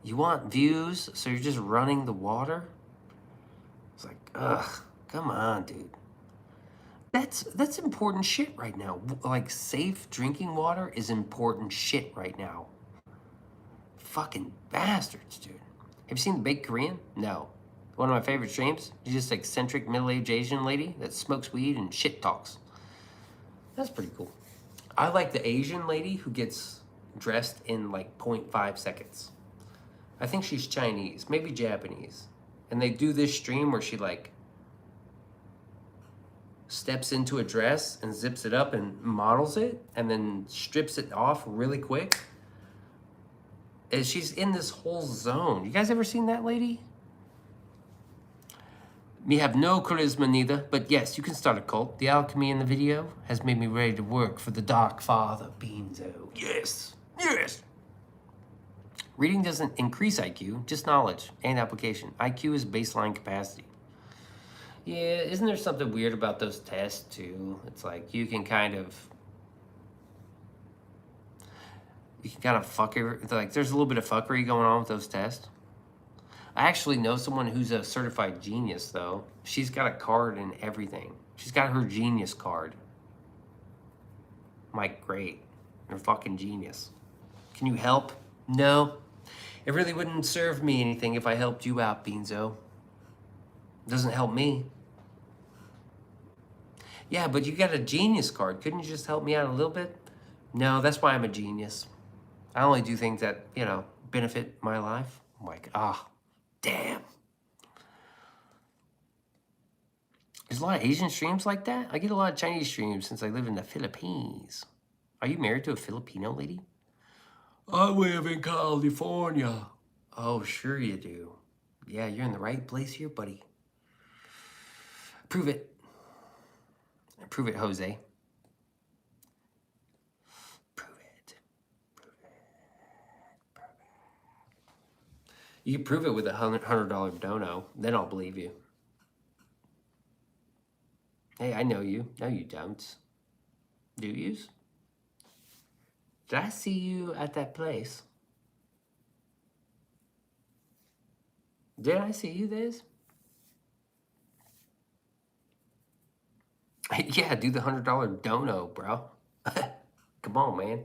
Speaker 1: You want views, so you're just running the water? It's like, ugh, come on, dude. That's important shit right now. Like, safe drinking water is important shit right now. Fucking bastards, dude. Have you seen The Baked Korean? No. One of my favorite streams. She's just like eccentric middle-aged Asian lady that smokes weed and shit talks. That's pretty cool. I like the Asian lady who gets dressed in like 0.5 seconds. I think she's Chinese, maybe Japanese. And they do this stream where she like steps into a dress and zips it up and models it and then strips it off really quick. And she's in this whole zone. You guys ever seen that lady? Me have no charisma neither, but yes, you can start a cult. The alchemy in the video has made me ready to work for the Dark Father, Beanso. Yes, yes. Reading doesn't increase IQ, just knowledge and application. IQ is baseline capacity. Yeah, isn't there something weird about those tests too? It's like you can kind of fuck it. Like there's a little bit of fuckery going on with those tests. I actually know someone who's a certified genius though. She's got a card and everything. She's got her genius card. I'm like, great. You're fucking genius. Can you help? No. It really wouldn't serve me anything if I helped you out, Beanso. It doesn't help me. Yeah, but you got a genius card. Couldn't you just help me out a little bit? No, that's why I'm a genius. I only do things that, benefit my life. I'm like, damn. There's a lot of Asian streams like that. I get a lot of Chinese streams since I live in the Philippines. Are you married to a Filipino lady? I live in California. Oh, sure you do. Yeah, you're in the right place here, buddy. Prove it. Prove it, Jose. Prove it. You can prove it with a $100 dono. Then I'll believe you. Hey, I know you. No, you don't. Do you? Did I see you at that place? Did I see you, Liz? Yeah, do the $100 dono, bro. Come on, man.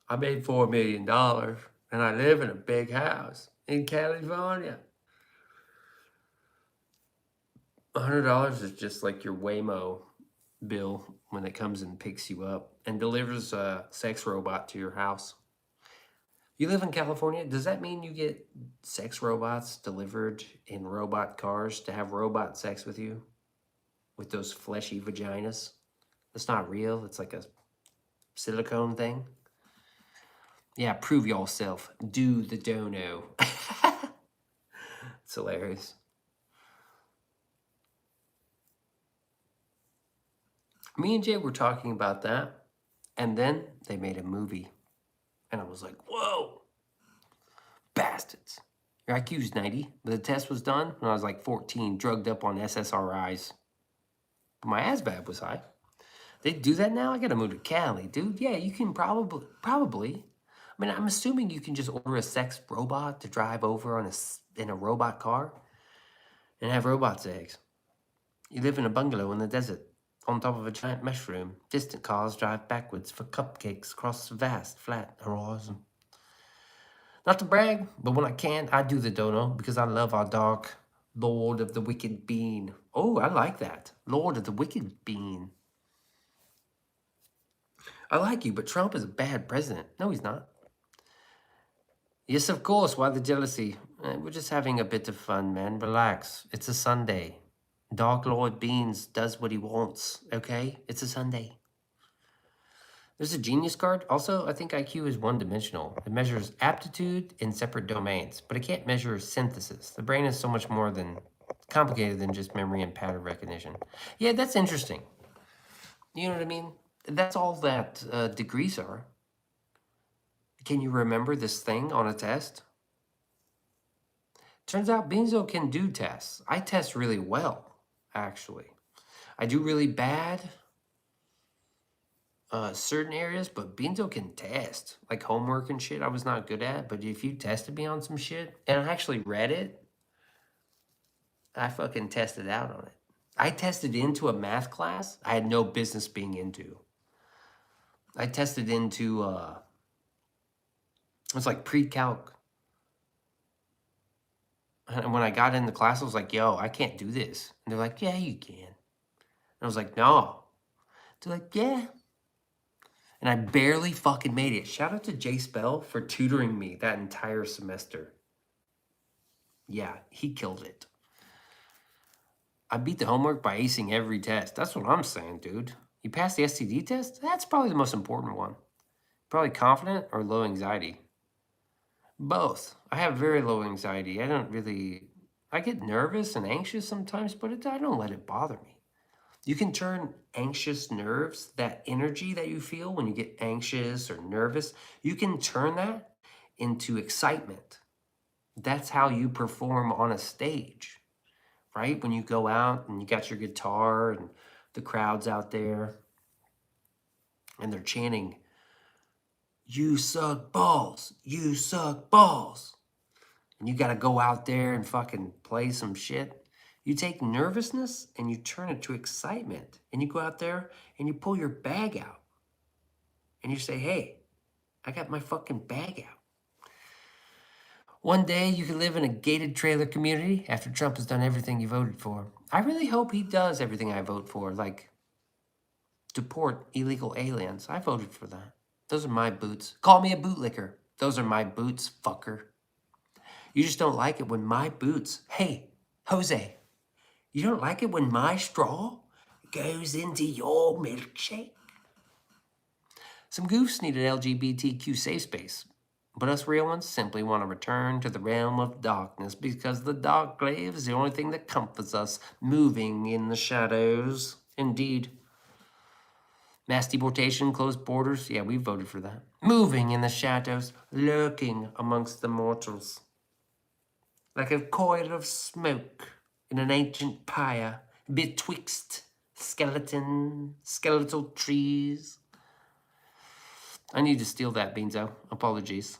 Speaker 1: I made $4 million and I live in a big house in California. $100 is just like your Waymo bill when it comes and picks you up and delivers a sex robot to your house. You live in California? Does that mean you get sex robots delivered in robot cars to have robot sex with you? With those fleshy vaginas? It's not real. It's like a silicone thing. Yeah, prove yourself. Do the dono. It's hilarious. Me and Jay were talking about that, and then they made a movie. And I was like, whoa, bastards. Your IQ's 90, but the test was done when I was like 14, drugged up on SSRIs. But my ASVAB was high. They do that now? I gotta move to Cali, dude. Yeah, you can probably. I mean, I'm assuming you can just order a sex robot to drive over in a robot car and have robot sex. You live in a bungalow in the desert, on top of a giant mushroom. Distant cars drive backwards for cupcakes across the vast, flat horizon. Not to brag, but when I can, I do the dono because I love our dark Lord of the Wicked Bean. Oh, I like that. Lord of the Wicked Bean. I like you, but Trump is a bad president. No, he's not. Yes, of course. Why the jealousy? We're just having a bit of fun, man. Relax. It's a Sunday. Dark Lord Beans does what he wants, okay? It's a Sunday. There's a genius card. Also, I think IQ is one-dimensional. It measures aptitude in separate domains, but it can't measure synthesis. The brain is so much more complicated than just memory and pattern recognition. Yeah, that's interesting. You know what I mean? That's all that degrees are. Can you remember this thing on a test? Turns out Beanso can do tests. I test really well, actually. I do really bad certain areas, but Beanso can test. Like homework and shit I was not good at, but if you tested me on some shit, and I actually read it, I fucking tested out on it. I tested into a math class I had no business being into. I tested into, it was like pre-calc. And when I got in the class, I was like, yo, I can't do this. And they're like, yeah, you can. And I was like, no. They're like, yeah. And I barely fucking made it. Shout out to Jay Spell for tutoring me that entire semester. Yeah, he killed it. I beat the homework by acing every test. That's what I'm saying, dude. You passed the STD test? That's probably the most important one. Probably confident or low anxiety. Both. I have very low anxiety. I get nervous and anxious sometimes, but I don't let it bother me. You can turn anxious nerves, that energy that you feel when you get anxious or nervous, you can turn that into excitement. That's how you perform on a stage, right? When you go out and you got your guitar and the crowd's out there and they're chanting, "You suck balls, you suck balls." And you got to go out there and fucking play some shit. You take nervousness and you turn it to excitement. And you go out there and you pull your bag out. And you say, hey, I got my fucking bag out. One day you could live in a gated trailer community after Trump has done everything you voted for. I really hope he does everything I vote for, like deport illegal aliens. I voted for that. Those are my boots. Call me a bootlicker. Those are my boots, fucker. You just don't like it when my boots. Hey, Jose, you don't like it when my straw goes into your milkshake? Some goofs need an LGBTQ safe space, but us real ones simply want to return to the realm of darkness because the dark grave is the only thing that comforts us, moving in the shadows. Indeed. Mass deportation, closed borders, yeah, we voted for that. Moving in the shadows, lurking amongst the mortals. Like a coil of smoke in an ancient pyre, betwixt skeletal trees. I need to steal that, Beanso. Apologies.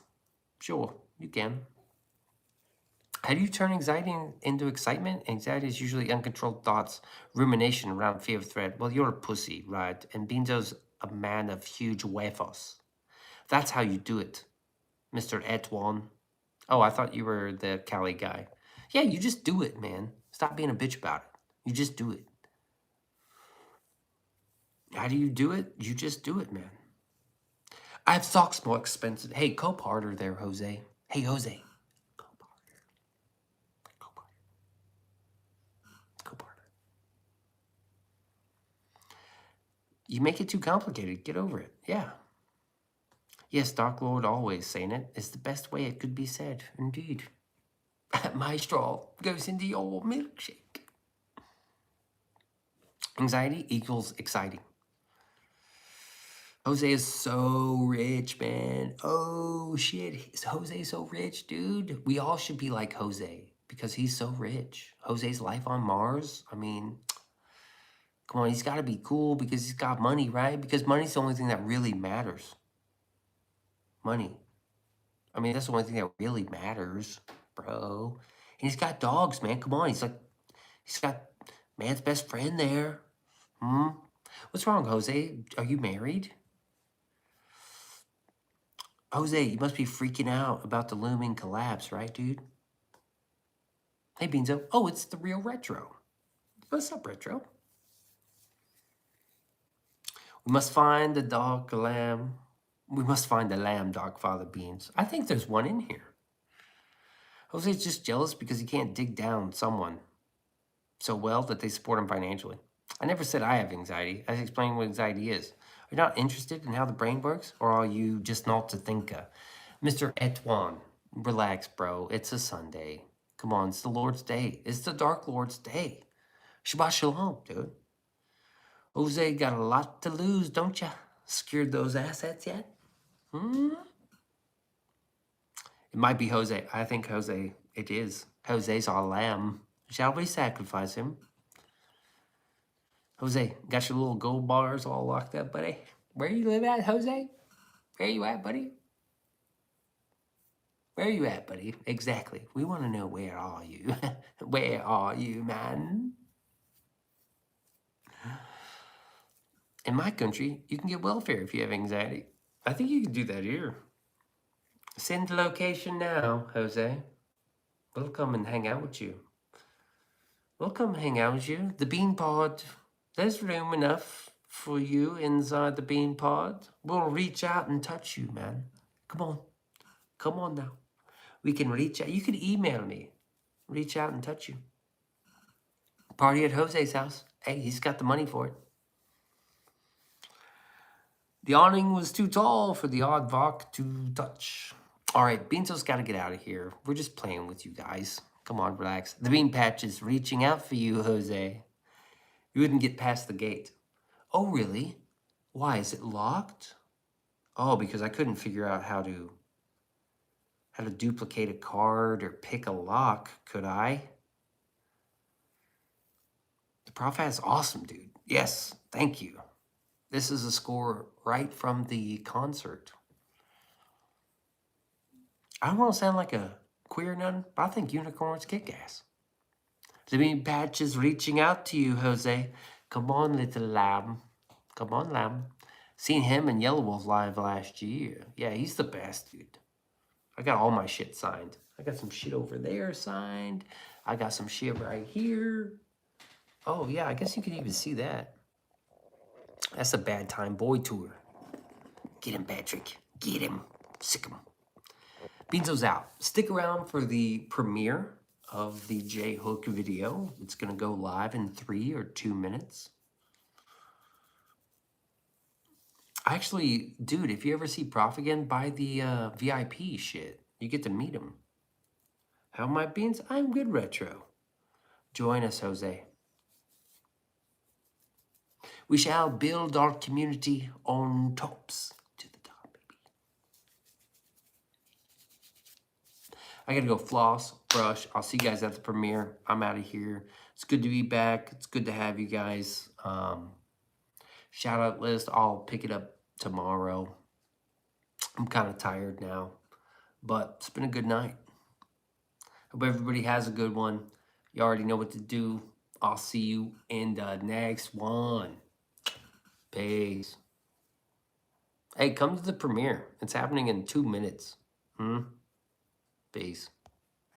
Speaker 1: Sure, you can. How do you turn anxiety into excitement? Anxiety is usually uncontrolled thoughts, rumination around fear of threat. Well, you're a pussy, right? And Beanso's a man of huge huevos. That's how you do it, Mr. Etwan. Oh, I thought you were the Cali guy. Yeah, you just do it, man. Stop being a bitch about it. You just do it. How do you do it? You just do it, man. I have socks more expensive. Hey, cope harder there, Jose. Hey, Jose. Cope harder. Cope harder. Cope harder. You make it too complicated. Get over it. Yeah. Yes, Dark Lord always saying it. It's the best way it could be said. Indeed. My straw goes into your milkshake. Anxiety equals exciting. Jose is so rich, man. Oh, shit. Jose's so rich, dude. We all should be like Jose because he's so rich. Jose's life on Mars, I mean, come on, he's got to be cool because he's got money, right? Because money's the only thing that really matters. Money. I mean, that's the only thing that really matters, bro. And he's got dogs, man. Come on. He's got man's best friend there. Hmm? What's wrong, Jose? Are you married? Jose, you must be freaking out about the looming collapse, right, dude? Hey, Beanzo. Oh, it's the real Retro. What's up, Retro? We must find the dog lamb. We must find the lamb, Dog Father Beans. I think there's one in here. Jose's just jealous because he can't dig down someone so well that they support him financially. I never said I have anxiety. I explained what anxiety is. Are you not interested in how the brain works, or are you just not to thinker? Mr. Etwan, relax, bro. It's a Sunday. Come on, it's the Lord's day. It's the Dark Lord's day. Shabbat Shalom, dude. Jose got a lot to lose, don't ya? Secured those assets yet? Hmm? It might be Jose. I think Jose, it is. Jose's our lamb. Shall we sacrifice him? Jose, got your little gold bars all locked up, buddy? Where you live at, Jose? Where you at, buddy? Where you at, buddy? Exactly. We want to know where are you? Where are you, man? In my country, you can get welfare if you have anxiety. I think you can do that here. Send the location now, Jose. We'll come and hang out with you. We'll come hang out with you. The bean pod. There's room enough for you inside the bean pod. We'll reach out and touch you, man. Come on. Come on now. We can reach out. You can email me. Reach out and touch you. Party at Jose's house. Hey, he's got the money for it. The awning was too tall for the odd Vok to touch. All right, Beanso's got to get out of here. We're just playing with you guys. Come on, relax. The bean patch is reaching out for you, Jose. You wouldn't get past the gate. Oh, really? Why, is it locked? Oh, because I couldn't figure out how to duplicate a card or pick a lock, could I? The prof has awesome, dude. Yes, thank you. This is a score right from the concert. I don't want to sound like a queer nun, but I think unicorns kick ass. The bean patch is reaching out to you, Jose. Come on, little lamb. Come on, lamb. Seen him and Yellow Wolf live last year. Yeah, he's the best, dude. I got all my shit signed. I got some shit over there signed. I got some shit right here. Oh, yeah, I guess you can even see that. That's a Bad Time Boy tour. Get him, Patrick. Get him. Sick him. Beanso's out. Stick around for the premiere of the J-Hook video. It's going to go live in 3 or 2 minutes. Actually, dude, if you ever see Prof again, buy the VIP shit. You get to meet him. How am I, Beans? I'm good, Retro. Join us, Jose. We shall build our community on tops. To the top, baby. I gotta go floss, brush. I'll see you guys at the premiere. I'm out of here. It's good to be back. It's good to have you guys. Shout out list. I'll pick it up tomorrow. I'm kind of tired now, but it's been a good night. Hope everybody has a good one. You already know what to do. I'll see you in the next one. Peace. Hey, come to the premiere. It's happening in 2 minutes. Peace.